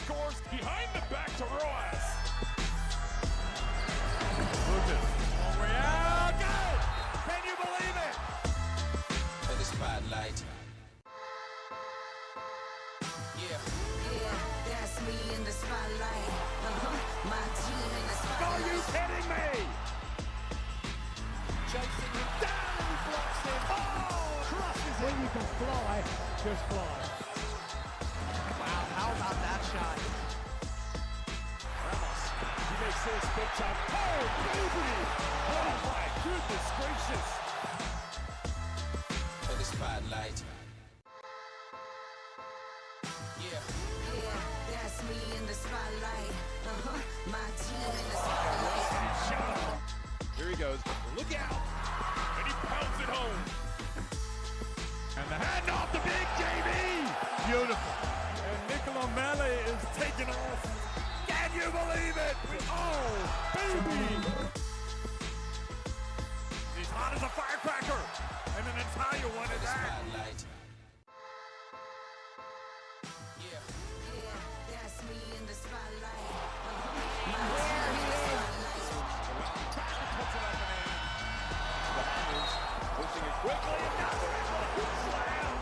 scores behind the back to Rojas. Lucas, Real, go! Can you believe it? For the spotlight. Yeah, that's me in the spotlight. My team in the spotlight. Are you kidding me? Chasing him down and he blocks him. Oh, crushes him. When you can fly, just fly. Wow, how about that shot? Ramos, he makes his big shot. Oh, baby! Oh, my goodness gracious. For the spotlight. Yeah, that's me in the spotlight. My team in the spotlight. Here he goes. Look out! And he pounds it home. And the hand off the big JB. Beautiful. And Nicola Mele is taking off. Can you believe it? Oh, baby! He's hot as a firecracker. And an Italian one for is the that. spotlight. Yeah. That's me in the spotlight. My team in the spotlight. Puts it up and in. Pushing it quickly and now there is a good slam.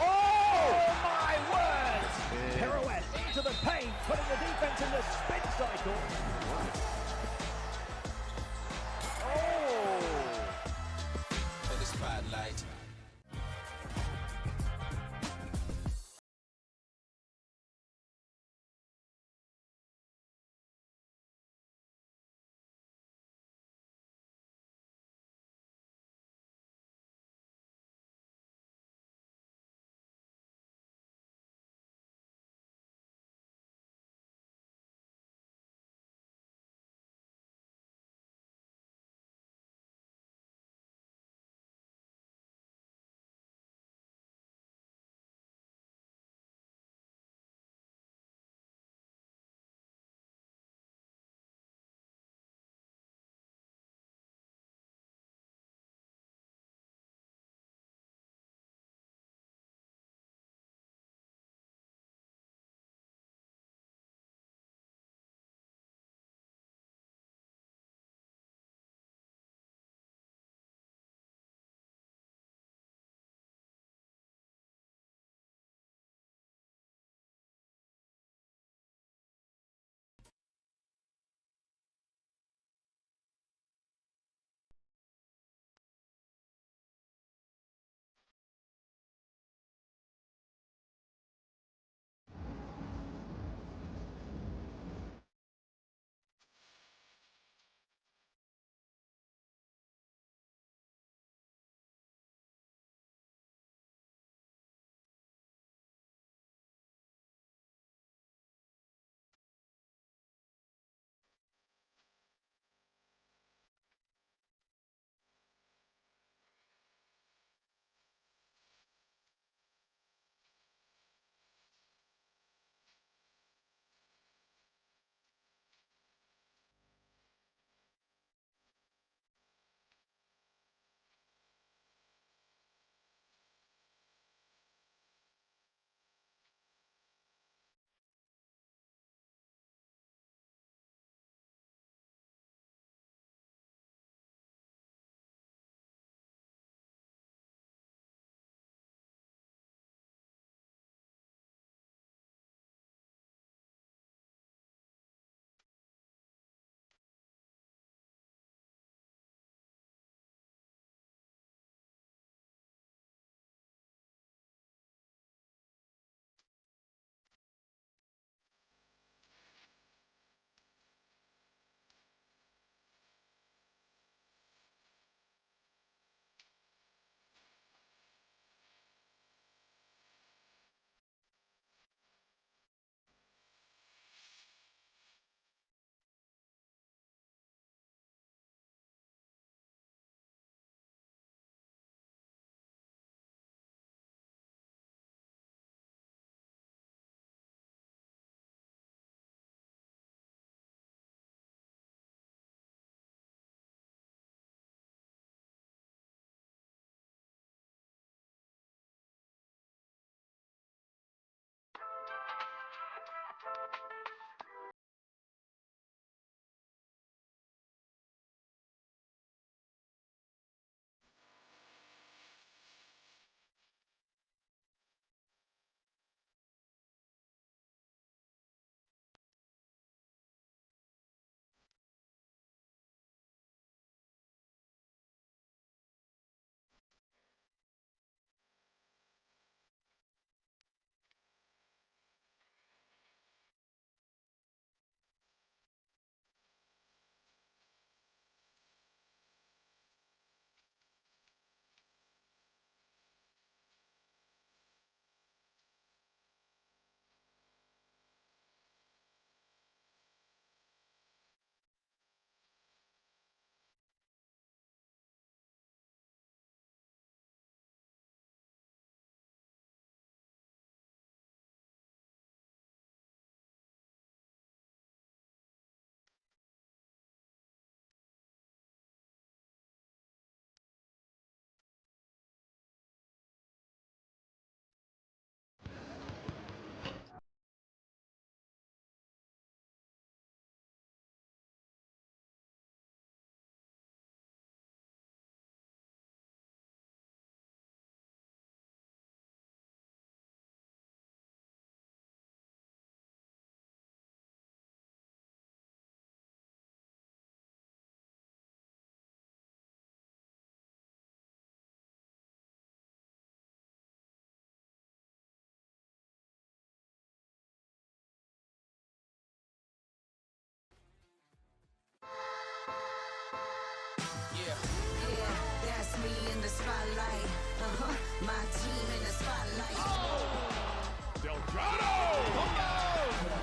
Oh my word! Pirouette into the paint, putting the defense in the spin cycle. For the spotlight.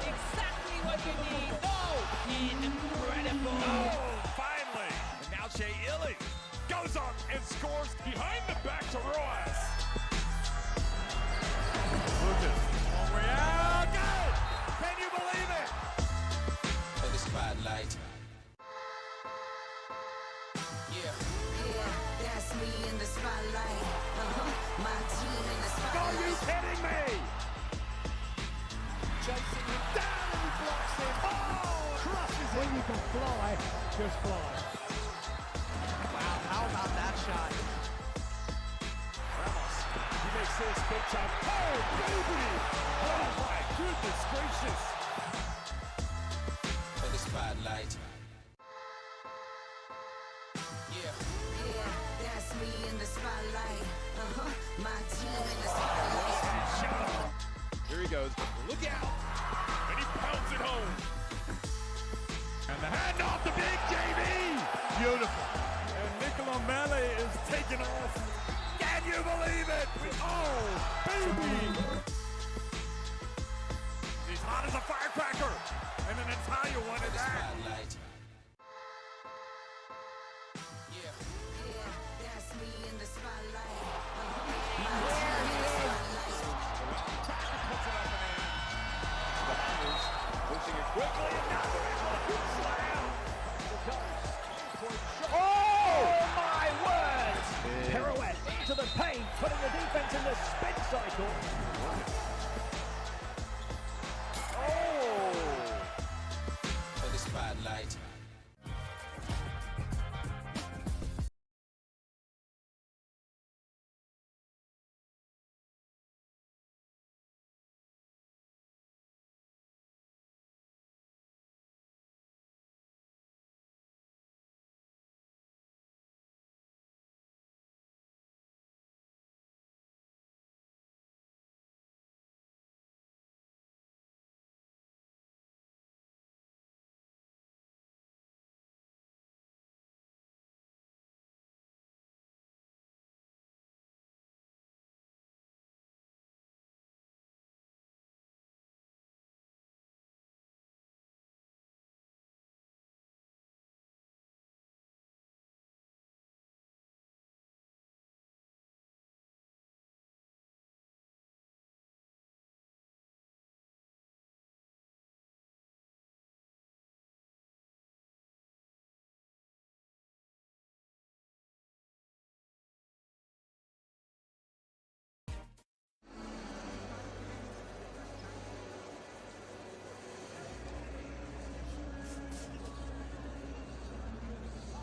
Exactly what you need. Oh, incredible. Oh, finally. And now Jay Illy goes up and scores behind the back to Rojas. Lucas, long way out. Good. Can you believe it? For the spotlight. Yeah. Yeah, that's me in the spotlight. My team in the Are spotlight. you kidding me? Chasing him down and he blocks him. Oh, crushes him. When you can fly, just fly. Wow, how about that shot? Ramos, he makes this big time. Oh, baby! Oh, my goodness gracious. For the spotlight. Yeah. Yeah, that's me in the spotlight. My team in the spotlight. Here he goes. Look out! And he pounds it home. And the handoff to Big JB. Beautiful. And Nicola Mele is taking off. Can you believe it? Oh, baby! He's hot as a firecracker. And an Italian wanted that. Spotlight. Yeah. Yeah, that's me in the spotlight. My team in the spotlight. Puts it up and in. The Hunters pushing it quickly. And now they're able to hoop slam. Oh, my word! Pirouette into the paint, putting the defense in the spin cycle. Oh! For the spotlight.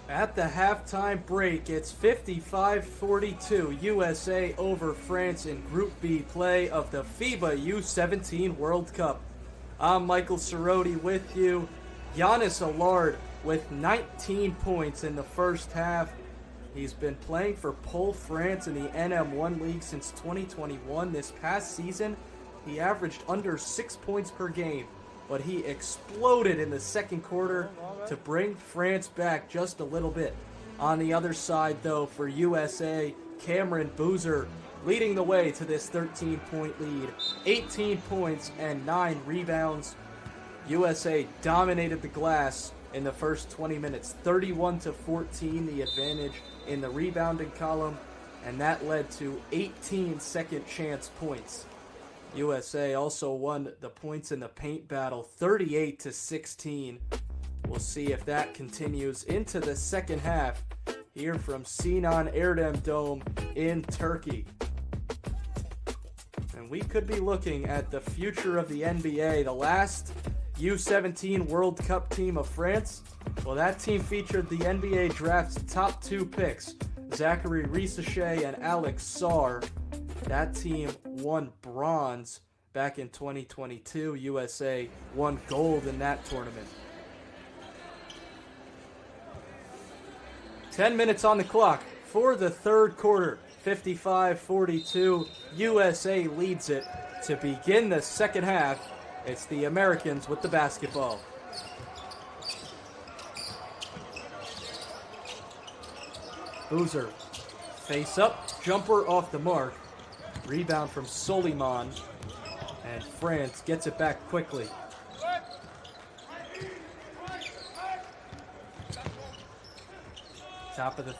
At the halftime break, it's 55-42 USA over France in Group B play of the FIBA U17 World Cup. I'm Michael Cerroti with you. Giannis Allard with 19 points in the first half. He's been playing for Pôle France in the NM1 League since 2021. This past season, he averaged under 6 points per game, but he exploded in the second quarter to bring France back just a little bit. On the other side, though, for USA, Cameron Boozer leading the way to this 13-point lead. 18 points and 9 rebounds. USA dominated the glass in the first 20 minutes. 31-14, the advantage in the rebounding column, and that led to 18 second chance points. USA also won the points in the paint battle 38-16. We'll see if that continues into the second half here from Sinan Erdem Dome in Turkey. And we could be looking at the future of the NBA. The last U17 World Cup team of France, well, that team featured the NBA draft's top 2 picks, Zachary Risacher and Alex Sarr. That team won bronze back in 2022. USA won gold in that tournament. 10 minutes on the clock for the third quarter. 55-42. USA leads it to begin the second half. It's the Americans with the basketball. Boozer, face up, jumper off the mark. Rebound from Soliman. And France gets it back quickly. Top of the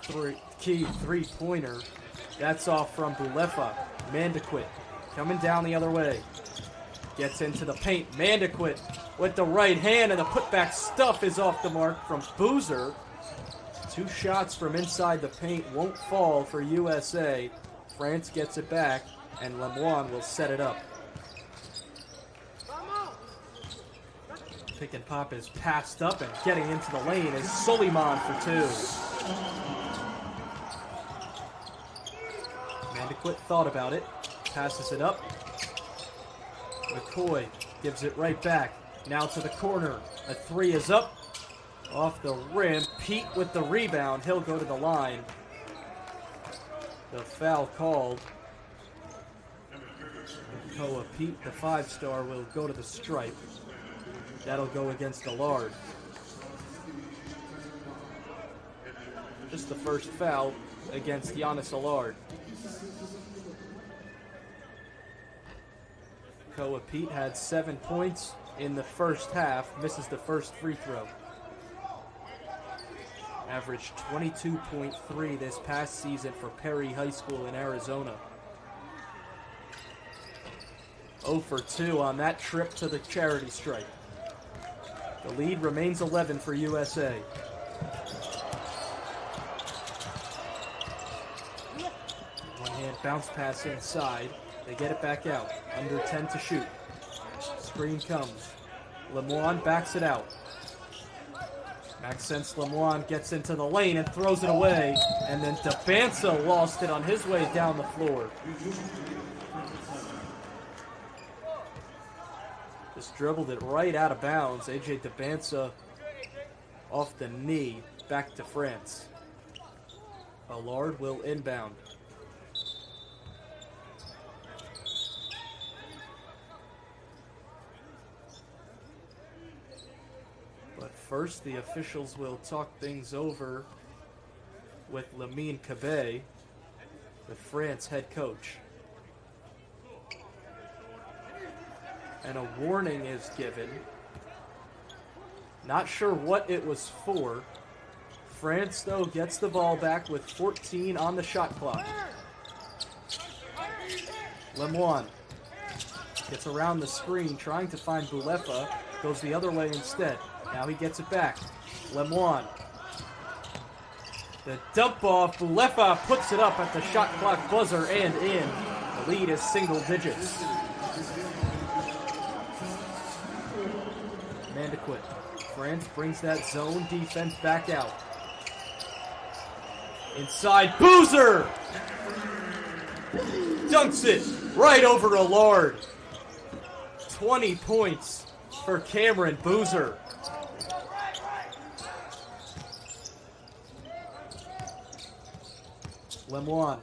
key three-pointer. That's off from Bulefa. Mandequit coming down the other way. Gets into the paint. Mandequit with the right hand, and the putback stuff is off the mark from Boozer. 2 shots from inside the paint won't fall for USA. France gets it back, and Lemoine will set it up. Pick and pop is passed up, and getting into the lane is Soliman for 2. Mandequit thought about it, passes it up. McCoy gives it right back. Now to the corner. A 3 is up. Off the rim. Pete with the rebound. He'll go to the line. The foul called. Koa Pete, the 5-star, will go to the stripe. That'll go against Allard. Just the first foul against Giannis Allard. Koa Pete had 7 points in the first half, misses the first free throw. Averaged 22.3 this past season for Perry High School in Arizona. 0 for 2 on that trip to the charity stripe. The lead remains 11 for USA. One-hand bounce pass inside. They get it back out. Under 10 to shoot. Screen comes. Lemoine backs it out. Maxence Lemoine gets into the lane and throws it away. And then DeBanza lost it on his way down the floor. Just dribbled it right out of bounds. AJ DeBanza off the knee. Back to France. Allard will inbound. But first, the officials will talk things over with Lamine Cabet, the France head coach. And a warning is given. Not sure what it was for. France, though, gets the ball back with 14 on the shot clock. Lemoine gets around the screen, trying to find Bulefa. Goes the other way instead. Now he gets it back. Lemoine. The dump off. Bulefa puts it up at the shot clock buzzer and in. The lead is single digits. Mandequit. France brings that zone defense back out. Inside. Boozer! Dunks it right over Allard. 20 points for Cameron Boozer. Lemoine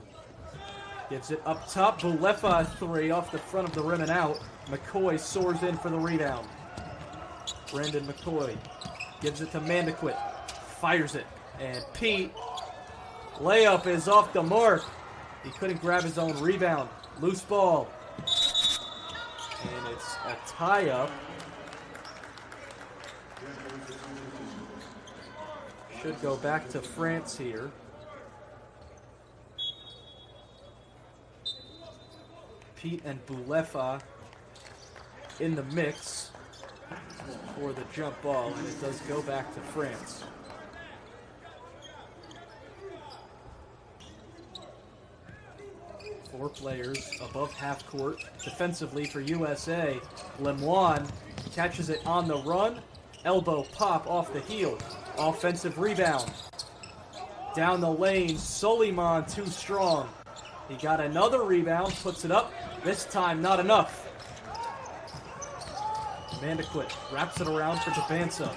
gives it up top. Bulefa 3 off the front of the rim and out. McCoy soars in for the rebound. Brandon McCoy gives it to Mandequit. Fires it. And Pete, layup is off the mark. He couldn't grab his own rebound. Loose ball. And it's a tie-up. Should go back to France here. Pete and Bulefa in the mix for the jump ball, and it does go back to France. Four players above half court. Defensively for USA, Lemoine catches it on the run. Elbow pop off the heel. Offensive rebound. Down the lane, Soliman too strong. He got another rebound, puts it up. This time, not enough. Mandequit wraps it around for DeBanza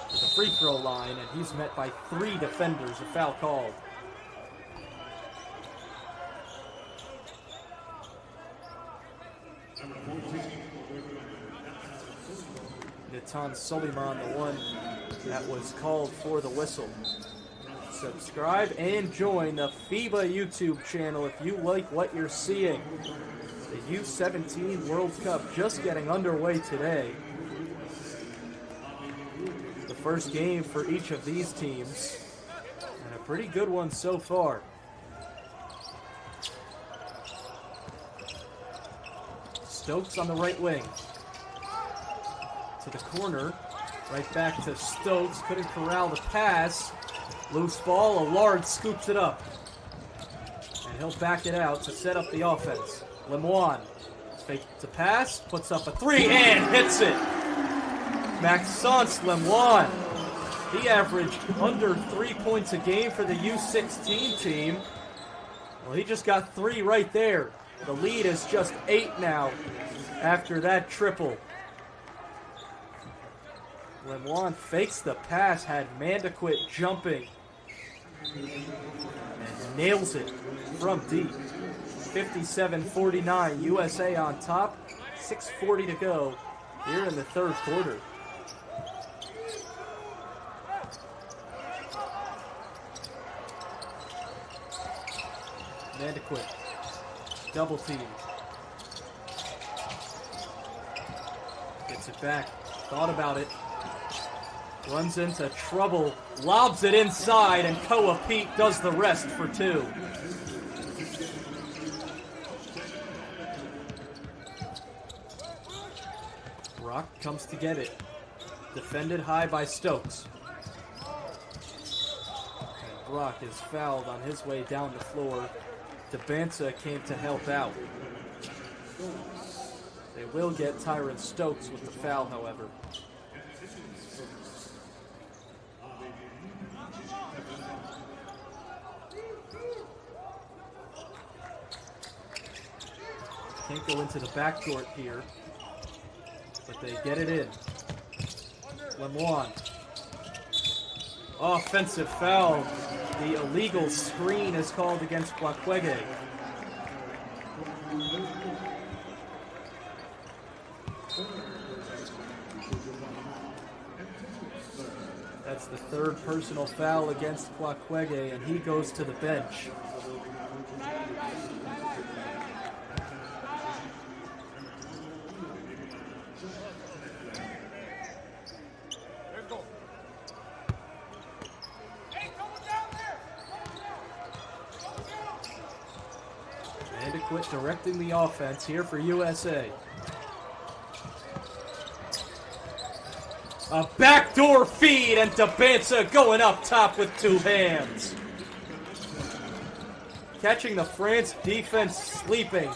to the free throw line, and he's met by 3 defenders. A foul called. Natan Soliman, the one that was called for the whistle. Subscribe and join the FIBA YouTube channel if you like what you're seeing. The U17 World Cup just getting underway today. The first game for each of these teams, and a pretty good one so far. Stokes on the right wing. To the corner. Right back to Stokes. Couldn't corral the pass. Loose ball. Allard scoops it up. And he'll back it out to set up the offense. Lemoine. Fake to pass. Puts up a three and hits it. Maxence Lemoine. He averaged under 3 points a game for the U16 team. Well, he just got 3 right there. The lead is just 8 now after that triple. Lemoine fakes the pass, had Mandequit jumping, and nails it from deep. 57-49, USA on top. 6:40 to go here in the third quarter. Mandequit. Double team. Gets it back. Thought about it. Runs into trouble. Lobs it inside, and Koa Pete does the rest for 2. Brock comes to get it. Defended high by Stokes. And Brock is fouled on his way down the floor. Dabansa came to help out. They will get Tyron Stokes with the foul, however. Can't go into the backcourt here, but they get it in. Lemoine. Offensive foul. The illegal screen is called against Kwakwege. That's the 3rd personal foul against Kwakwege, and he goes to the bench. Mandequit directing the offense here for USA. A backdoor feed, and Dabansa going up top with 2 hands. Catching the France defense sleeping.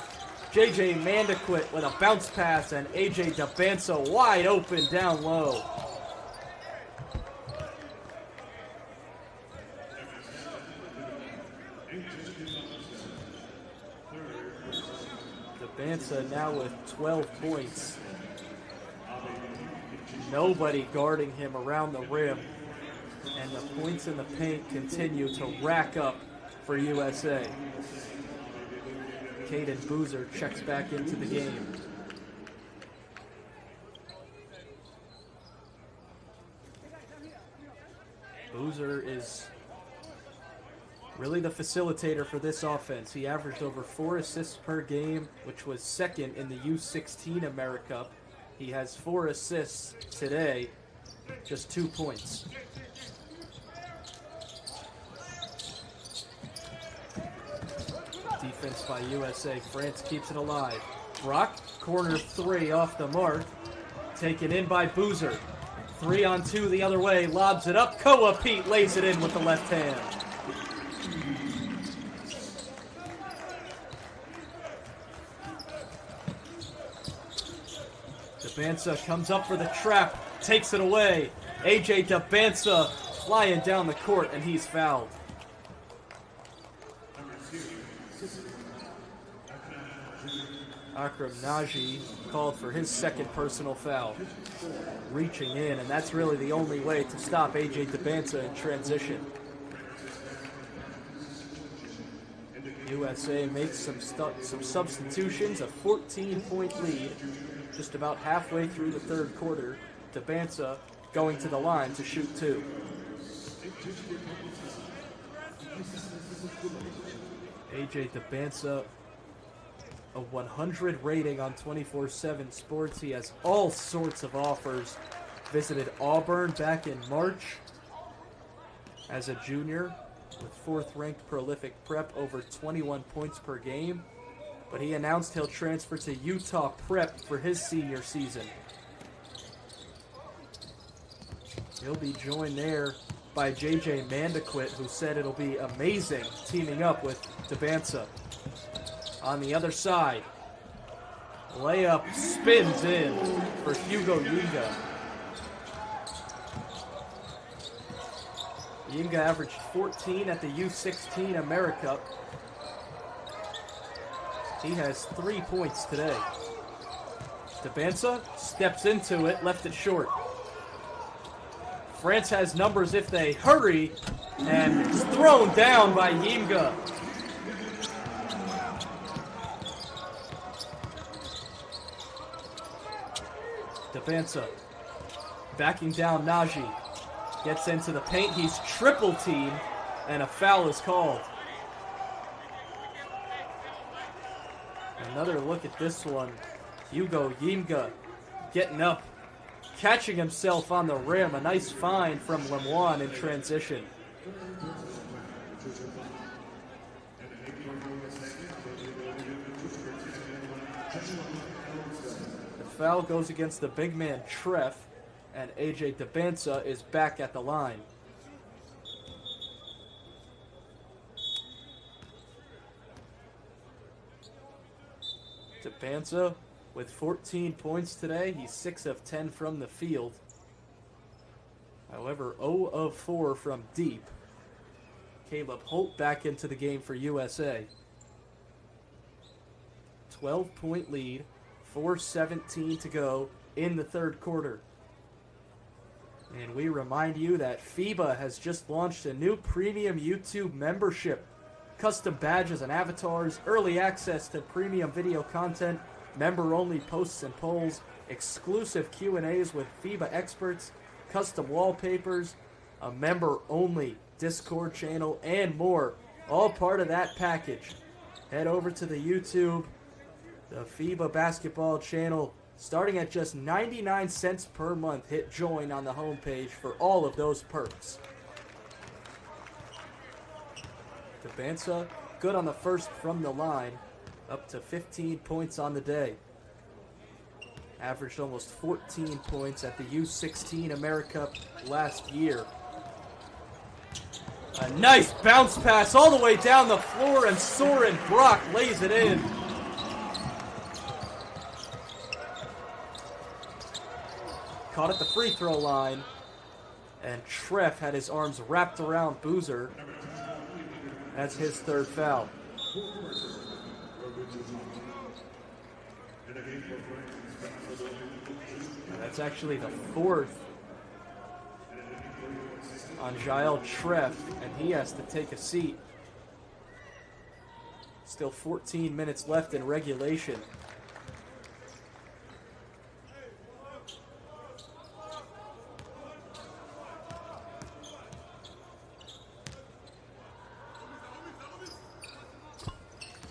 JJ Mandequit with a bounce pass, and AJ Dabansa wide open down low. Dabansa now with 12 points. Nobody guarding him around the rim. And the points in the paint continue to rack up for USA. Caden Boozer checks back into the game. Boozer is really the facilitator for this offense. He averaged over 4 assists per game, which was 2nd in the U16 AmeriCup. He has 4 assists today, just 2 points. Defense by USA. France keeps it alive. Brock, corner 3 off the mark. Taken in by Boozer. 3-on-2 the other way. Lobs it up. Koa Pete lays it in with the left hand. Dabansa comes up for the trap, takes it away. AJ Dabansa flying down the court, and he's fouled. Akram Naji called for his 2nd personal foul. Reaching in, and that's really the only way to stop AJ Dabansa in transition. USA makes some substitutions, a 14-point lead. Just about halfway through the 3rd quarter. Dabansa going to the line to shoot 2. AJ Dabansa a 100 rating on 24/7 Sports. He has all sorts of offers. Visited Auburn back in March as a junior with 4th-ranked prolific prep, over 21 points per game. But he announced he'll transfer to Utah Prep for his senior season. He'll be joined there by JJ Mandequit, who said it'll be amazing teaming up with Debansa. On the other side, layup spins in for Hugo Yinga. Yinga averaged 14 at the U16 AmeriCup. He has 3 points today. Debansa steps into it, left it short. France has numbers if they hurry, and it's thrown down by Yinga. Debansa backing down Naji. Gets into the paint. He's triple teamed, and a foul is called. Another look at this one. Hugo Yinga getting up, catching himself on the rim. A nice find from Lemoine in transition. The foul goes against the big man Treff, and AJ Debansa is back at the line. Debansa with 14 points today. He's 6 of 10 from the field. However, 0 of 4 from deep. Caleb Holt back into the game for USA. 12-point lead, 4:17 to go in the third quarter. And we remind you that FIBA has just launched a new premium YouTube membership. Custom badges and avatars, early access to premium video content, member-only posts and polls, exclusive Q&As with FIBA experts, custom wallpapers, a member-only Discord channel, and more. All part of that package. Head over to the YouTube, the FIBA basketball channel, starting at just 99 cents per month. Hit join on the homepage for all of those perks. Debansa, good on the first from the line, up to 15 points on the day. Averaged almost 14 points at the U16 AmeriCup last year. A nice bounce pass all the way down the floor, and Soren Brock lays it in. Caught at the free throw line, and Treff had his arms wrapped around Boozer. That's his third foul. And that's actually the fourth on Jael Treff, and he has to take a seat. Still 14 minutes left in regulation.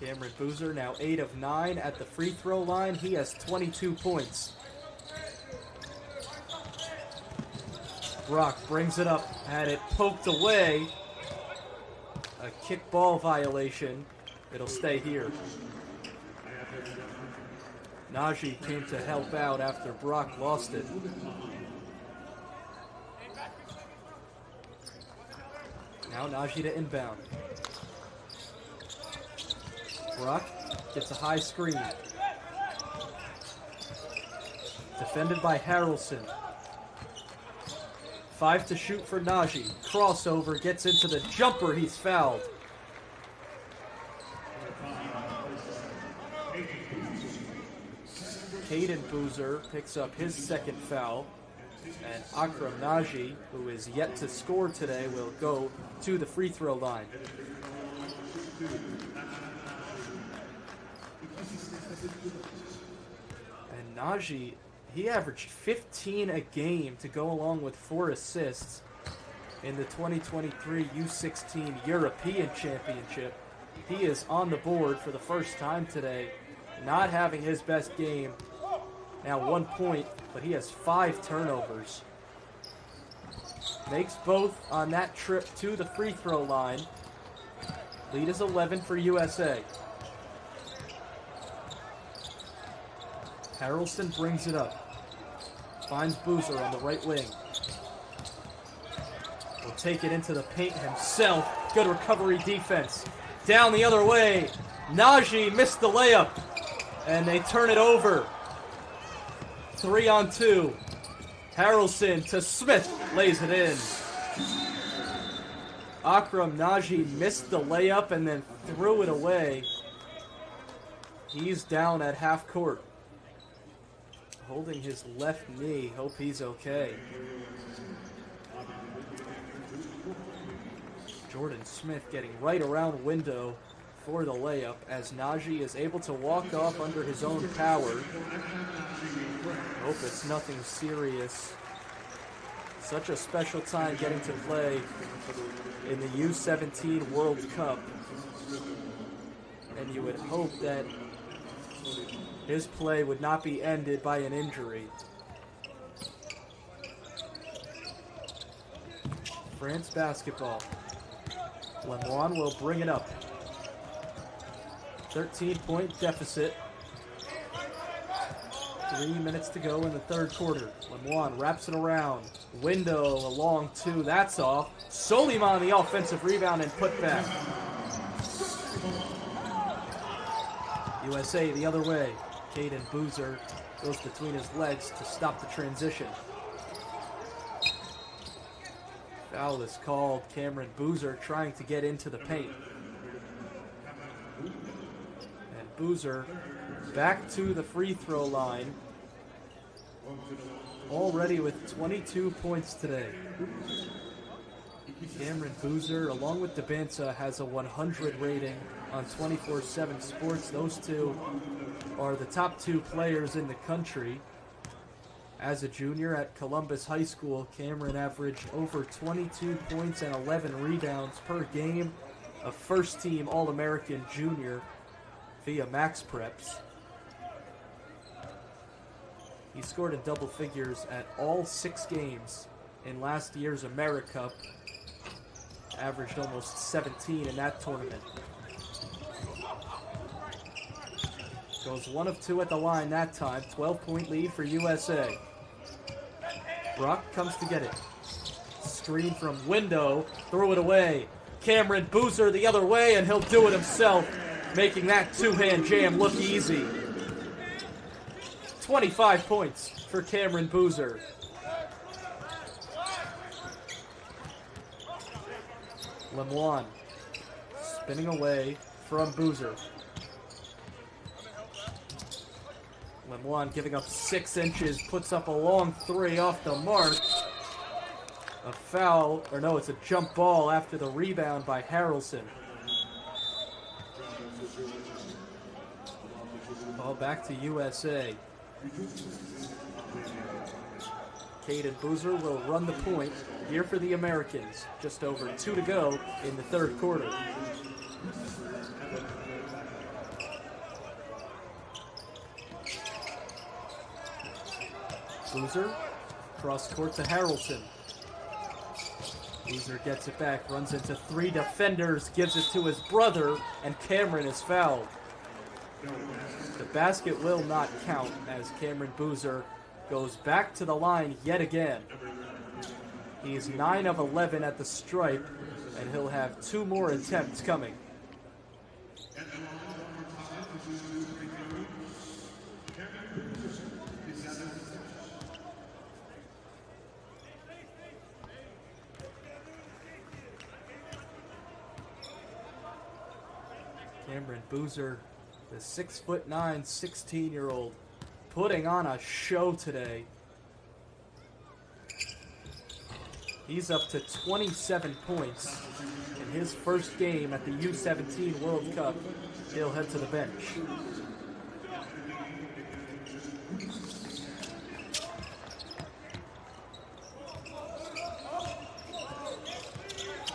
Cameron Boozer now 8 of 9 at the free throw line. He has 22 points. Brock brings it up, had it poked away. A kickball violation. It'll stay here. Naji came to help out after Brock lost it. Now Naji to inbound. Brock gets a high screen. Defended by Harrelson. 5 to shoot for Naji. Crossover, gets into the jumper, he's fouled. Caden Boozer picks up his second foul. And Akram Naji, who is yet to score today, will go to the free throw line. And Naji, he averaged 15 a game to go along with 4 assists in the 2023 U16 European Championship. He is on the board for the first time today not having his best game. Now 1 point, but he has 5 turnovers. Makes both on that trip to the free throw line. Lead is 11 for USA. Harrelson brings it up. Finds Boozer on the right wing. Will take it into the paint himself. Good recovery defense. Down the other way. Najee missed the layup. And they turn it over. 3-on-2. Harrelson to Smith. Lays it in. Akram Najee missed the layup and then threw it away. He's down at half court. Holding his left knee. Hope he's okay. Jordan Smith getting right around window for the layup as Najee is able to walk off under his own power. Hope it's nothing serious. Such a special time getting to play in the U17 World Cup. And you would hope that his play would not be ended by an injury. France basketball. Lemoine will bring it up. 13-point deficit. 3 minutes to go in the third quarter. Lemoine wraps it around. Window along 2. That's off. Soliman the offensive rebound and put back. USA the other way. Caden Boozer goes between his legs to stop the transition. Foul is called. Cameron Boozer trying to get into the paint. And Boozer back to the free throw line. Already with 22 points today. Cameron Boozer, along with DeBanza, has a 100 rating on 24/7 Sports. Those two are the top 2 players in the country. As a junior at Columbus High School, Cameron averaged over 22 points and 11 rebounds per game, a first-team All-American junior via Max Preps. He scored in double figures at all 6 games in last year's AmeriCup, averaged almost 17 in that tournament. Goes 1 of 2 at the line that time. 12-point lead for USA. Brock comes to get it. Screen from window. Throw it away. Cameron Boozer the other way, and he'll do it himself, making that 2-hand jam look easy. 25 points for Cameron Boozer. Lemoine spinning away from Boozer. Lemoine giving up 6 inches, puts up a long 3 off the mark. A foul, or no, it's a jump ball after the rebound by Harrelson. Ball back to USA. Caden Boozer will run the point here for the Americans. Just over 2 to go in the third quarter. Boozer, cross court to Harrelson. Boozer gets it back, runs into 3 defenders, gives it to his brother, and Cameron is fouled. The basket will not count as Cameron Boozer goes back to the line yet again. He's 9 of 11 at the stripe, and he'll have 2 more attempts coming. Cameron Boozer, the 6'9", 16-year-old, putting on a show today. He's up to 27 points in his first game at the U17 World Cup. He'll head to the bench.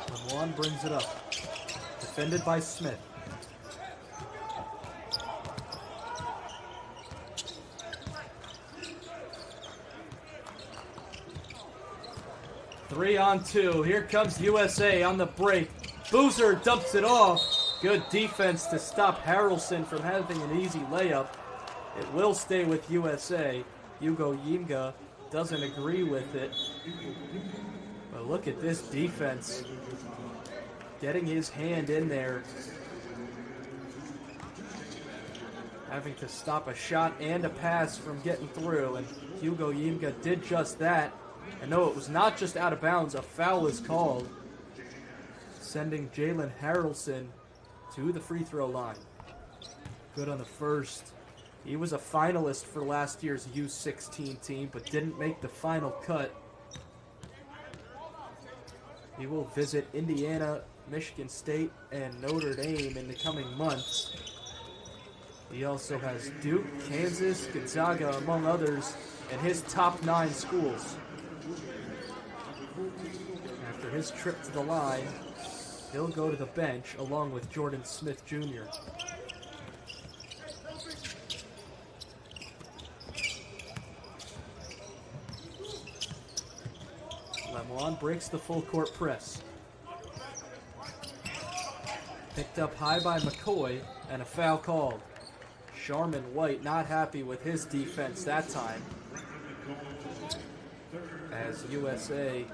Lemoine brings it up. Defended by Smith. 3-on-2. Here comes USA on the break. Boozer dumps it off. Good defense to stop Harrelson from having an easy layup. It will stay with USA. Hugo Yimga doesn't agree with it. But look at this defense. Getting his hand in there. Having to stop a shot and a pass from getting through. And Hugo Yimga did just that. And no, it was not just out of bounds. A foul is called, sending Jalen Harrelson to the free throw line. Good on the first. He was a finalist for last year's U16 team, but didn't make the final cut. He will visit Indiana, Michigan State, and Notre Dame in the coming months. He also has Duke, Kansas, Gonzaga, among others, and his top 9 schools. After his trip to the line, he'll go to the bench along with Jordan Smith Jr. Lemoine breaks the full court press. Picked up high by McCoy, and a foul called. Sharman White not happy with his defense that time, as USA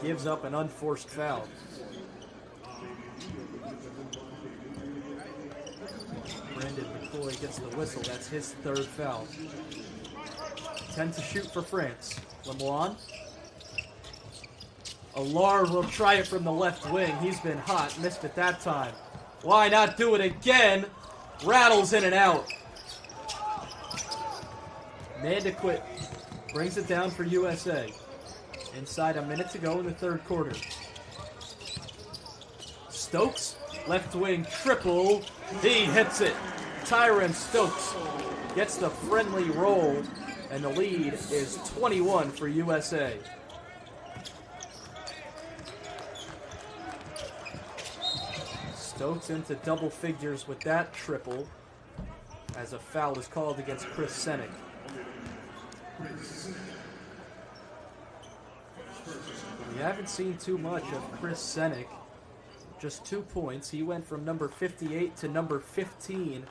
gives up an unforced foul. Brandon McCoy gets the whistle. That's his third foul. 10 to shoot for France. Lemoine. Alar will try it from the left wing. He's been hot. Missed it that time. Why not do it again? Rattles in and out. Mandequit brings it down for USA. Inside a minute to go in the third quarter. Stokes, left wing triple. He hits it. Tyron Stokes gets the friendly roll, and the lead is 21 for USA. Stokes into double figures with that triple, as a foul is called against Chris Senick. We haven't seen too much of Chris Senick. Just 2 points. He went from number 58 to number 15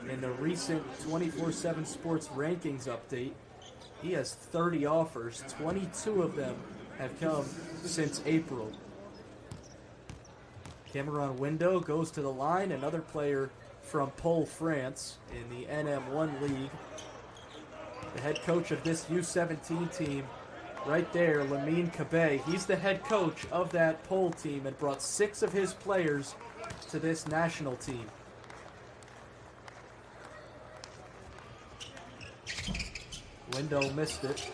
in the recent 24/7 Sports Rankings update. He has 30 offers. 22 of them have come since April. Cameron Window goes to the line, another player from Pole, France in the NM1 League. The head coach of this U17 team right there, Lamine Kabe, he's the head coach of that Pole team and brought 6 of his players to this national team. Window missed it.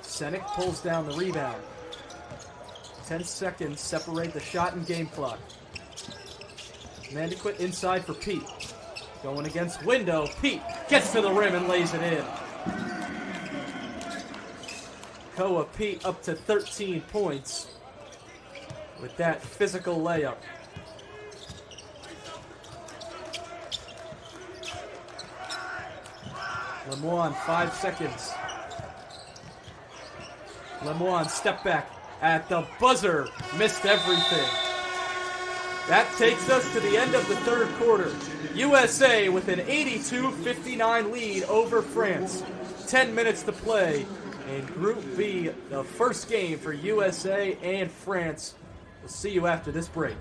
Senick pulls down the rebound. 10 seconds separate the shot and game clock. Mandequit inside for Pete. Going against Window. Pete gets to the rim and lays it in. Koa Pete up to 13 points with that physical layup. Lemoine, 5 seconds. Lemoine, step back at the buzzer. Missed everything. That takes us to the end of the third quarter. USA with an 82-59 lead over France. 10 minutes to play in Group B, the first game for USA and France. We'll see you after this break.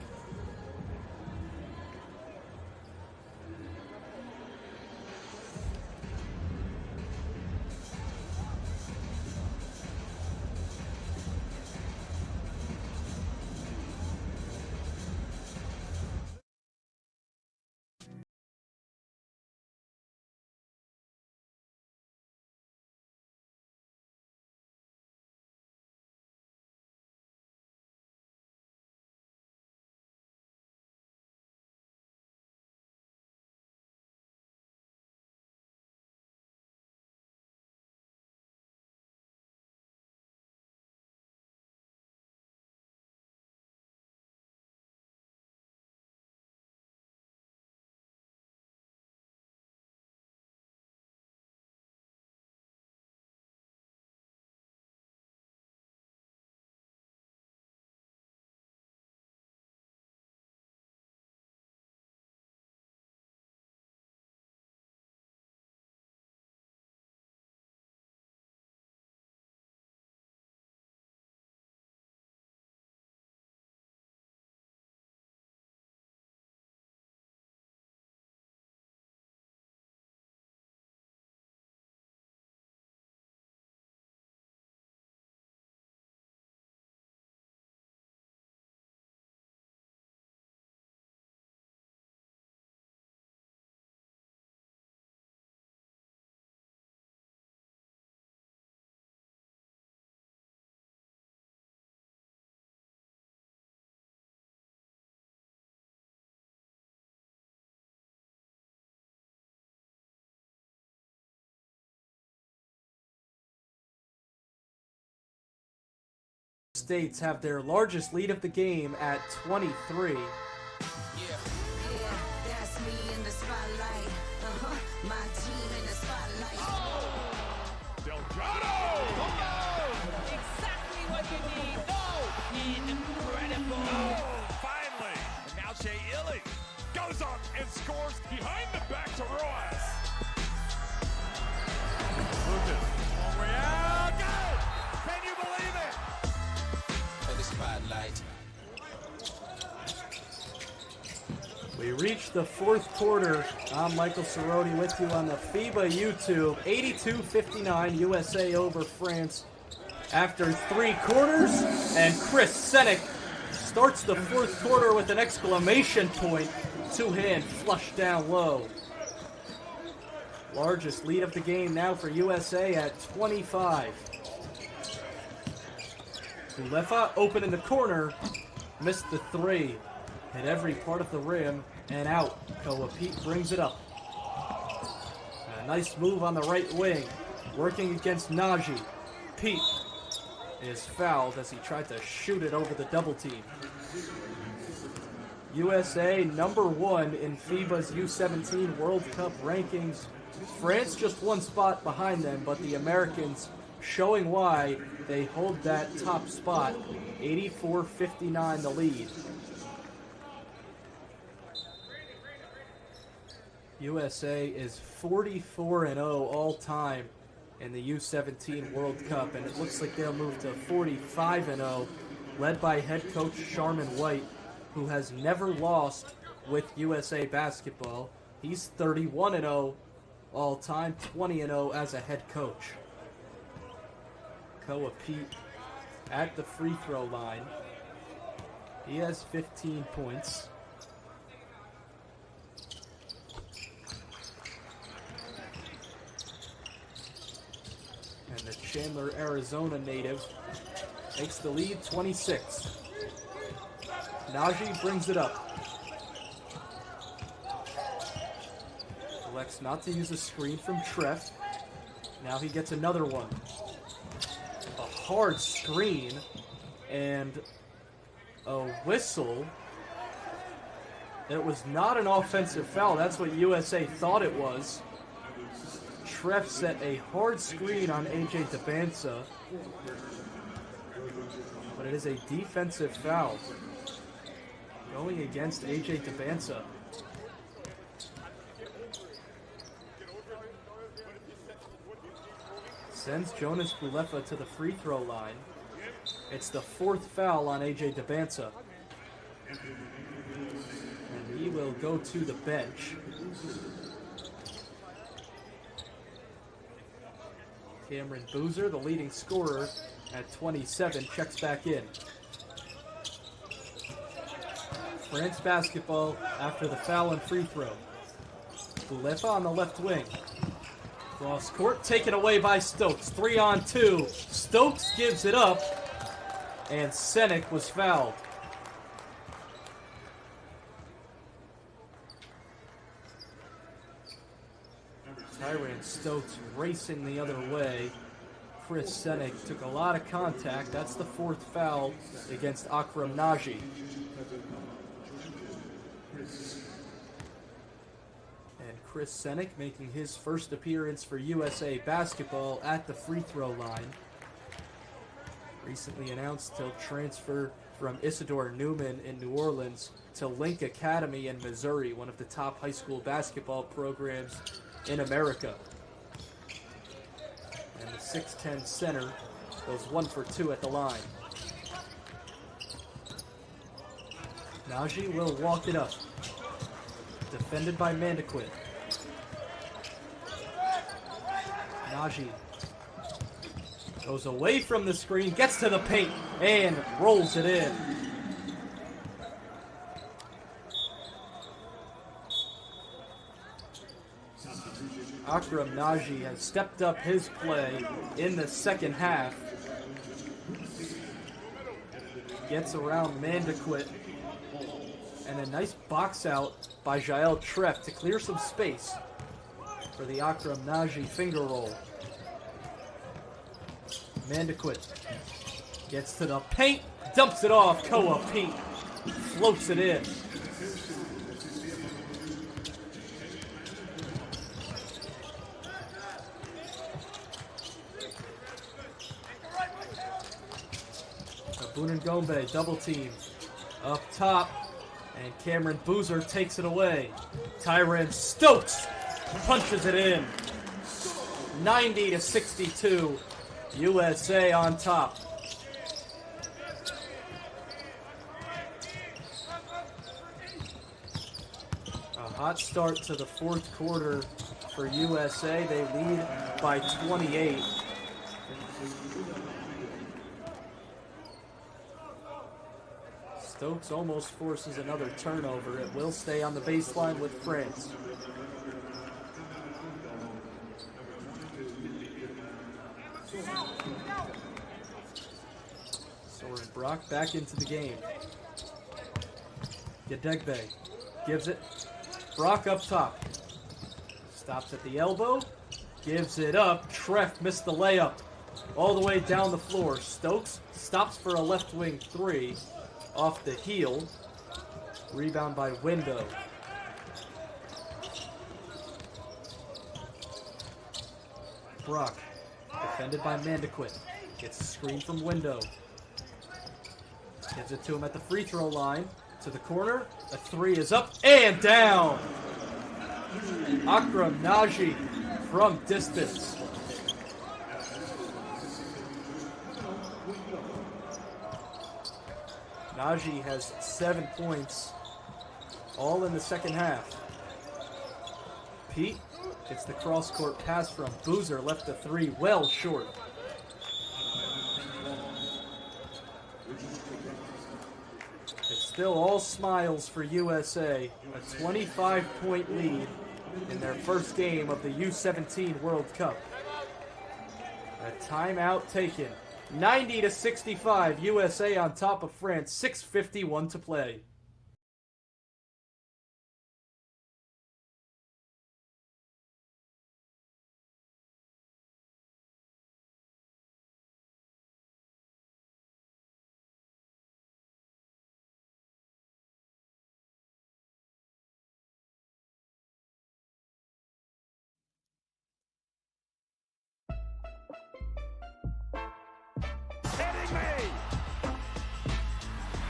States have their largest lead of the game at 23. Yeah. Yeah, that's me in the spotlight. My team in the spotlight. Delgado! Exactly what you need. Oh, incredible. Oh, finally. And now Jay Illy goes up and scores behind the back to Rojas. Lucas, long way out. Got it! Can you believe it? For the spotlight. We reached the fourth quarter. I'm Michael Cerrone with you on the FIBA YouTube. 82-59 USA over France after 3 quarters. And Chris Senek starts the fourth quarter with an exclamation point. Two-hand flush down low. Largest lead of the game now for USA at 25. Ulefa open in the corner. Missed the 3. Hit every part of the rim and out. Koa Pete brings it up. A nice move on the right wing. Working against Najee. Pete is fouled as he tried to shoot it over the double team. USA #1 in FIBA's U17 World Cup rankings. France just 1 spot behind them, but the Americans showing why they hold that top spot. 84-59 the lead. USA is 44-0 all time in the U17 World Cup, and it looks like they'll move to 45-0, led by head coach Sharman White, who has never lost with USA basketball. He's 31-0 all time, 20-0 as a head coach. Koa Pete at the free throw line. He has 15 points. And the Chandler, Arizona native makes the lead 26. Najee brings it up. Elects not to use a screen from Treff. Now he gets another one. A hard screen and a whistle. It was not an offensive foul. That's what USA thought it was. Treff set a hard screen on AJ DeBansa, but it is a defensive foul going against AJ DeBansa. Sends Jonas Bulefa to the free throw line. It's the 4th foul on AJ DeBansa. And he will go to the bench. Cameron Boozer, the leading scorer at 27, checks back in. France basketball after the foul and free throw. Bulefa on the left wing. Cross court taken away by Stokes. 3-on-2. Stokes gives it up, and Senek was fouled. Tyron Stokes racing the other way. Chris Senek took a lot of contact. That's the 4th foul against Akram Najee. And Chris Senek making his first appearance for USA basketball at the free throw line. Recently announced he'll transfer from Isidore Newman in New Orleans to Link Academy in Missouri, one of the top high school basketball programs in America. And the 6'10 center goes 1 for 2 at the line. Najee will walk it up. Defended by Mandequit. Najee goes away from the screen, gets to the paint, and rolls it in. Akram Najee has stepped up his play in the second half. Gets around Mandequit. And a nice box out by Jael Treff to clear some space for the Akram Najee finger roll. Mandequit Gets to the paint, dumps it off. Koa Pete floats it in. Bunengombe double team up top, and Cameron Boozer takes it away. Tyron Stokes punches it in. 90-62, USA on top. A hot start to the fourth quarter for USA. They lead by 28. Stokes almost forces another turnover. It will stay on the baseline with France. Soren Brock back into the game. Gedegbe gives it. Brock up top. Stops at the elbow. Gives it up. Treff missed the layup. All the way down the floor. Stokes stops for a left wing three. Off the heel. Rebound by Window. Brock, defended by Mandequit. Gets a screen from Window. Gives it to him at the free throw line. To the corner. A three is up and down. Akram Naji from distance. Naji has 7 points, all in the second half. Pete gets the cross-court pass from Boozer, left the three well short. It's still all smiles for USA, a 25-point lead in their first game of the U17 World Cup. A timeout taken. 90-65, USA on top of France, 6:51 to play. Heading me!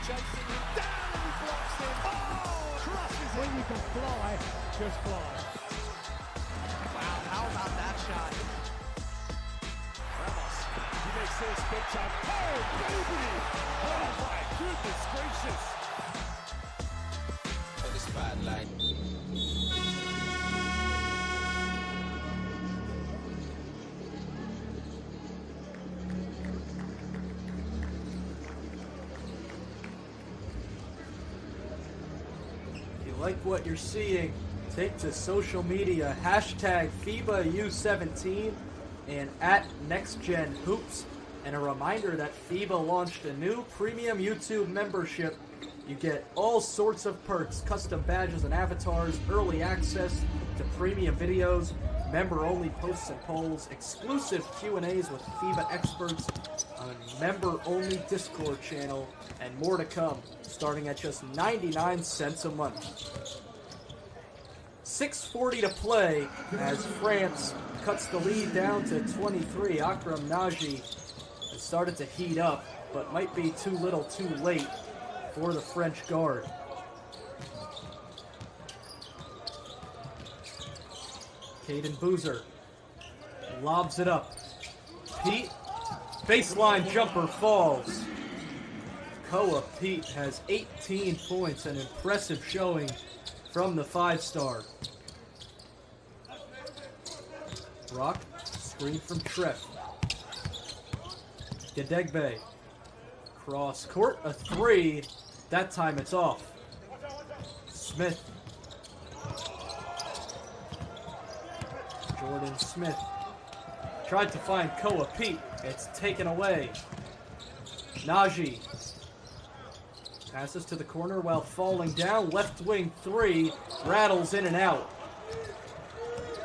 Chasing him down and he blocks him. Oh! Crosses When him. you can fly, just fly. Wow, how about that shot? Ramos, he makes this big time. Oh, baby! Oh, my goodness gracious. For the spotlight. If you like what you're seeing, take to social media, hashtag FIBA U17 and at NextGenHoops. And a reminder that FIBA launched a new premium YouTube membership. You get all sorts of perks, custom badges and avatars, early access to premium videos, member-only posts and polls, exclusive Q&As with FIBA experts, a member-only Discord channel, and more to come, starting at just 99 cents a month. 6:40 to play as France cuts the lead down to 23. Akram Naji has started to heat up, but might be too little too late for the French guard. Caden Boozer lobs it up. Pete, baseline jumper falls. Koa Pete has 18 points, an impressive showing from the 5-star. Brock, screen from Treff. Gedegbe, cross court, a three. That time it's off. Smith. Jordan Smith tried to find Koa Pete. It's taken away. Naji passes to the corner while falling down. Left wing three. Rattles in and out.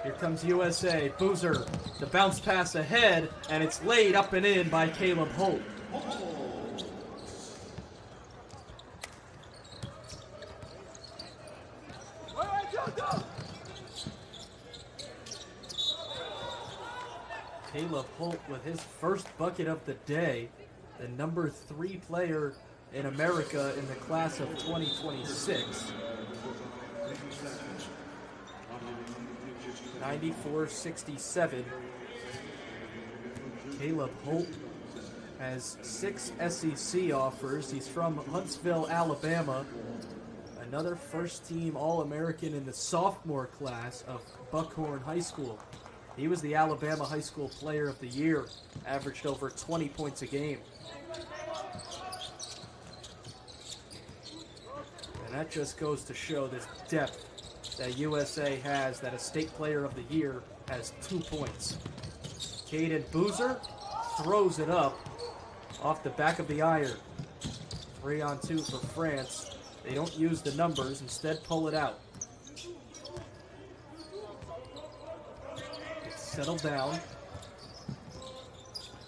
Here comes USA. Boozer. The bounce pass ahead. And it's laid up and in by Caleb Holt. Caleb Holt with his first bucket of the day, the number 3 player in America in the class of 2026. 94-67. Caleb Holt has 6 SEC offers. He's from Huntsville, Alabama. Another first-team All-American in the sophomore class of Buckhorn High School. He was the Alabama High School Player of the Year, averaged over 20 points a game. And that just goes to show this depth that USA has, that a State Player of the Year has 2 points. Caden Boozer throws it up off the back of the iron. 3-on-2 for France. They don't use the numbers, instead pull it out. It's settled down.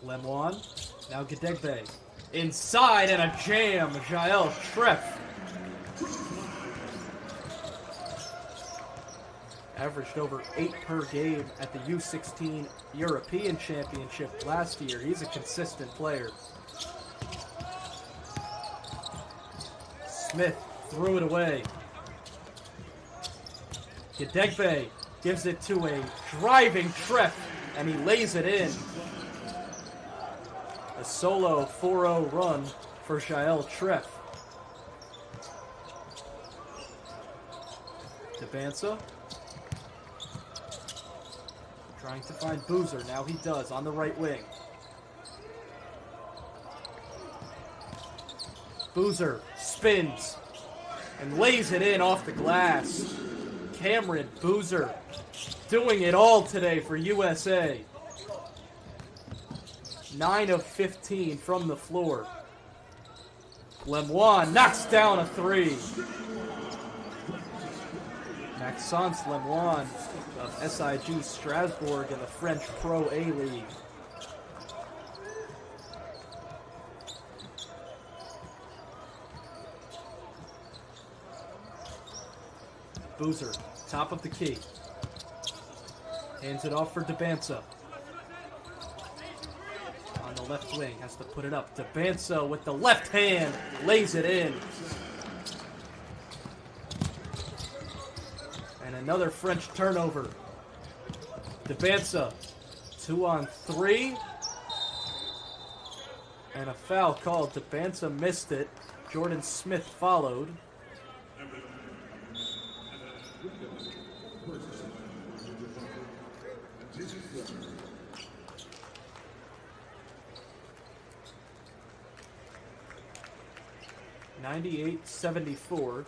Lemoine, now Gedegbe. Inside and a jam, Jael Treff. Averaged over 8 per game at the U16 European Championship last year. He's a consistent player. Smith threw it away. Gedegbe gives it to a driving Treff, and he lays it in. A solo 4-0 run for Jael Treff. Debansa. Trying to find Boozer. Now he does on the right wing. Boozer spins and lays it in off the glass. Cameron Boozer doing it all today for USA. 9 of 15 from the floor. Lemoine knocks down a 3. Maxence Lemoine of SIG Strasbourg in the French Pro A-League. Boozer, top of the key. Hands it off for Debansa. On the left wing, has to put it up. Debansa with the left hand, lays it in. And another French turnover. Debansa, 2-on-3. And a foul called. Debansa missed it. Jordan Smith followed. (98-74).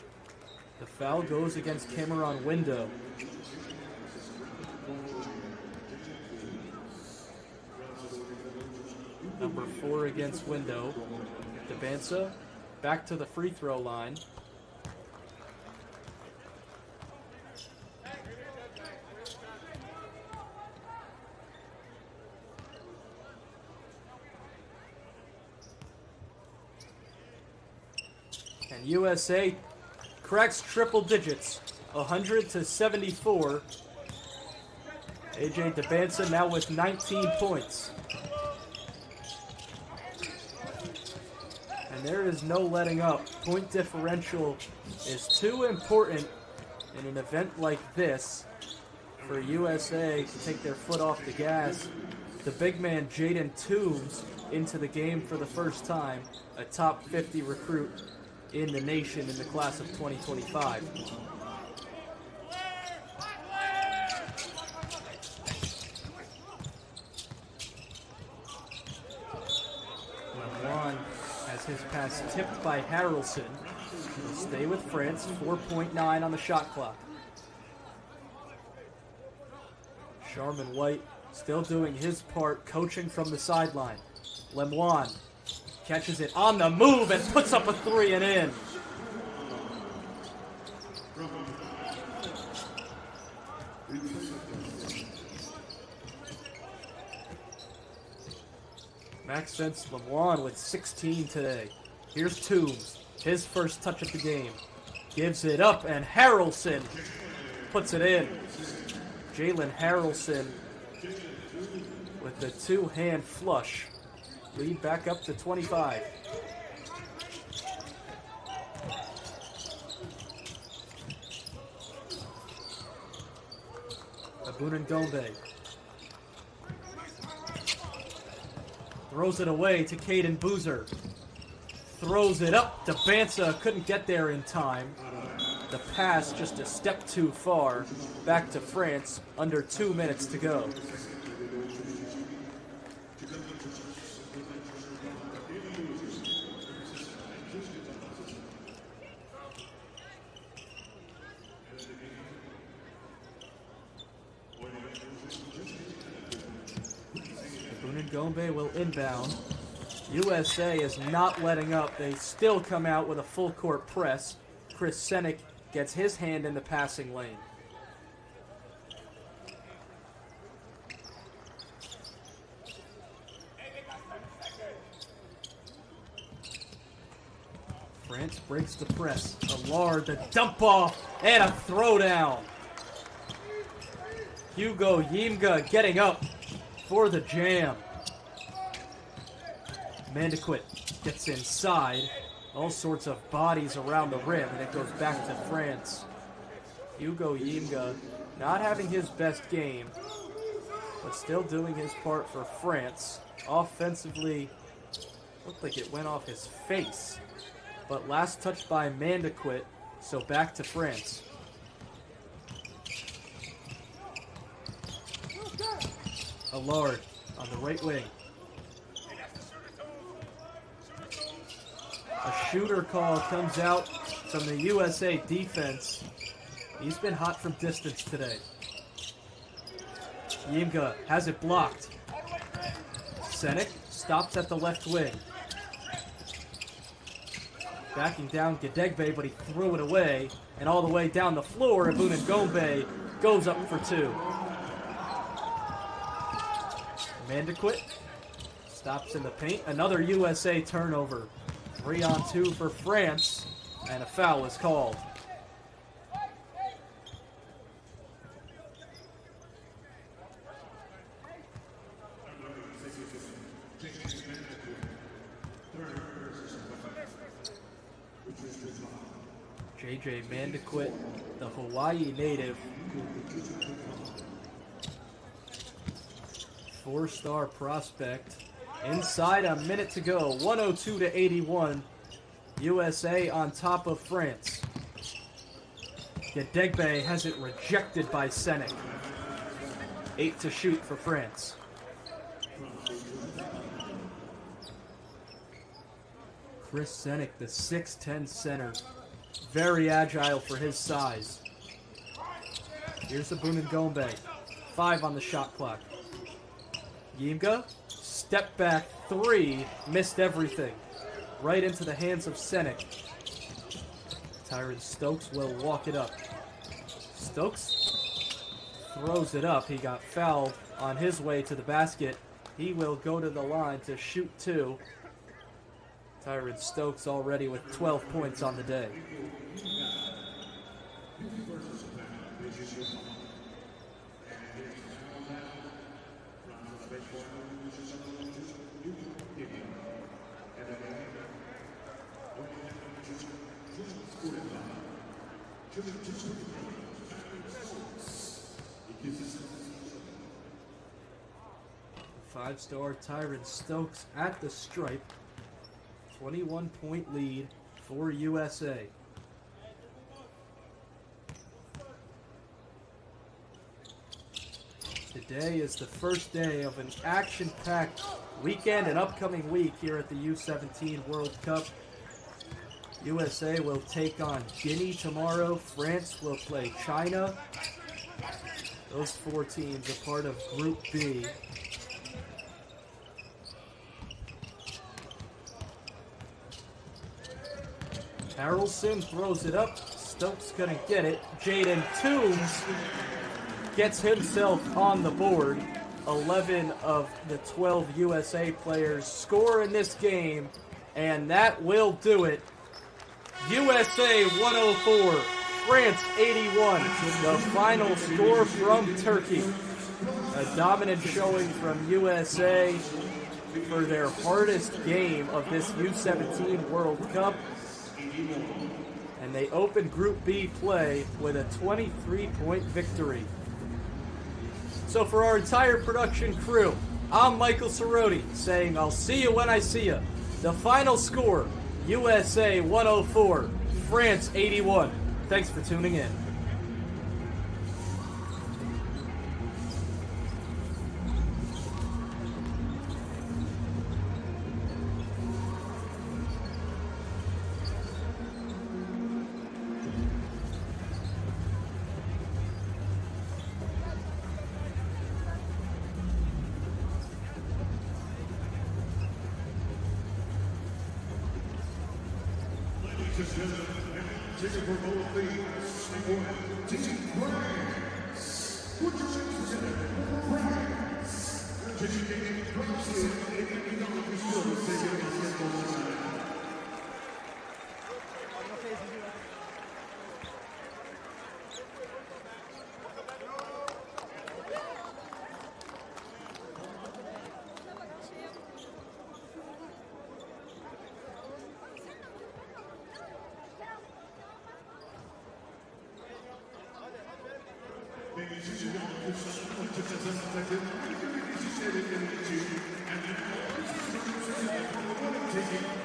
The foul goes against Cameron Window. Number 4 against Window. Debansa back to the free throw line. And USA cracks triple digits, 100-74. AJ Debansa now with 19 points. And there is no letting up. Point differential is too important in an event like this for USA to take their foot off the gas. The big man Jaden Toombs into the game for the first time, a top 50 recruit in the nation in the class of 2025. Lemoine has his pass tipped by Harrelson. He'll stay with France, 4.9 on the shot clock. Sharman White still doing his part, coaching from the sideline. Lemoine catches it on the move and puts up a 3 and in. Maxence Lemoine with 16 today. Here's Toombs, his first touch of the game. Gives it up and Harrelson puts it in. Jalen Harrelson with with the two-hand flush. Lead back up to 25. Abunangombe throws it away to Caden Boozer. Throws it up to Bansa, couldn't get there in time. The pass just a step too far. Back to France, under 2 minutes to go. Abunangombe will inbound. USA is not letting up. They still come out with a full court press. Chris Senek gets his hand in the passing lane. France breaks the press. Allard, the dump off, and a throwdown. Hugo Yimga getting up for the jam. Mandequit gets inside. All sorts of bodies around the rim, and it goes back to France. Hugo Yimga not having his best game, but still doing his part for France. Offensively, looked like it went off his face. But last touch by Mandequit, so back to France. Allard on the right wing. A shooter call comes out from the USA defense. He's been hot from distance today. Yimga has it blocked. Senek stops at the left wing. Backing down Gedegbe, but he threw it away. And all the way down the floor, Abunangombe goes up for two. Mandequit stops in the paint. Another USA turnover. 3-on-2 for France, and a foul is called. JJ Mandequit, the Hawaii native, 4-star prospect. Inside a minute to go, 102-81. USA on top of France. Gedegbe has it rejected by Senek. 8 to shoot for France. Chris Senek, the 6'10 center. Very agile for his size. Here's Abunangombe. 5 on the shot clock. Yimga, step back 3, missed everything. Right into the hands of Senek. Tyron Stokes will walk it up. Stokes throws it up. He got fouled on his way to the basket. He will go to the line to shoot 2. Tyron Stokes already with 12 points on the day. Five-star Tyron Stokes at the stripe. 21-point lead for USA. Today is the first day of an action-packed weekend and upcoming week here at the U17 World Cup. USA will take on Guinea tomorrow. France will play China. Those 4 teams are part of Group B. Harrelson throws it up. Stokes couldn't get it. Jaden Toombs gets himself on the board. 11 of the 12 USA players score in this game, and that will do it. USA 104, France 81, the final score from Turkey. A A dominant showing from USA for their hardest game of this U17 World Cup. And they opened Group B play with a 23-point victory. So for our entire production crew, I'm Michael Cerroti saying I'll see you when I see you. The final score, USA 104, France 81. Thanks for tuning in. Taking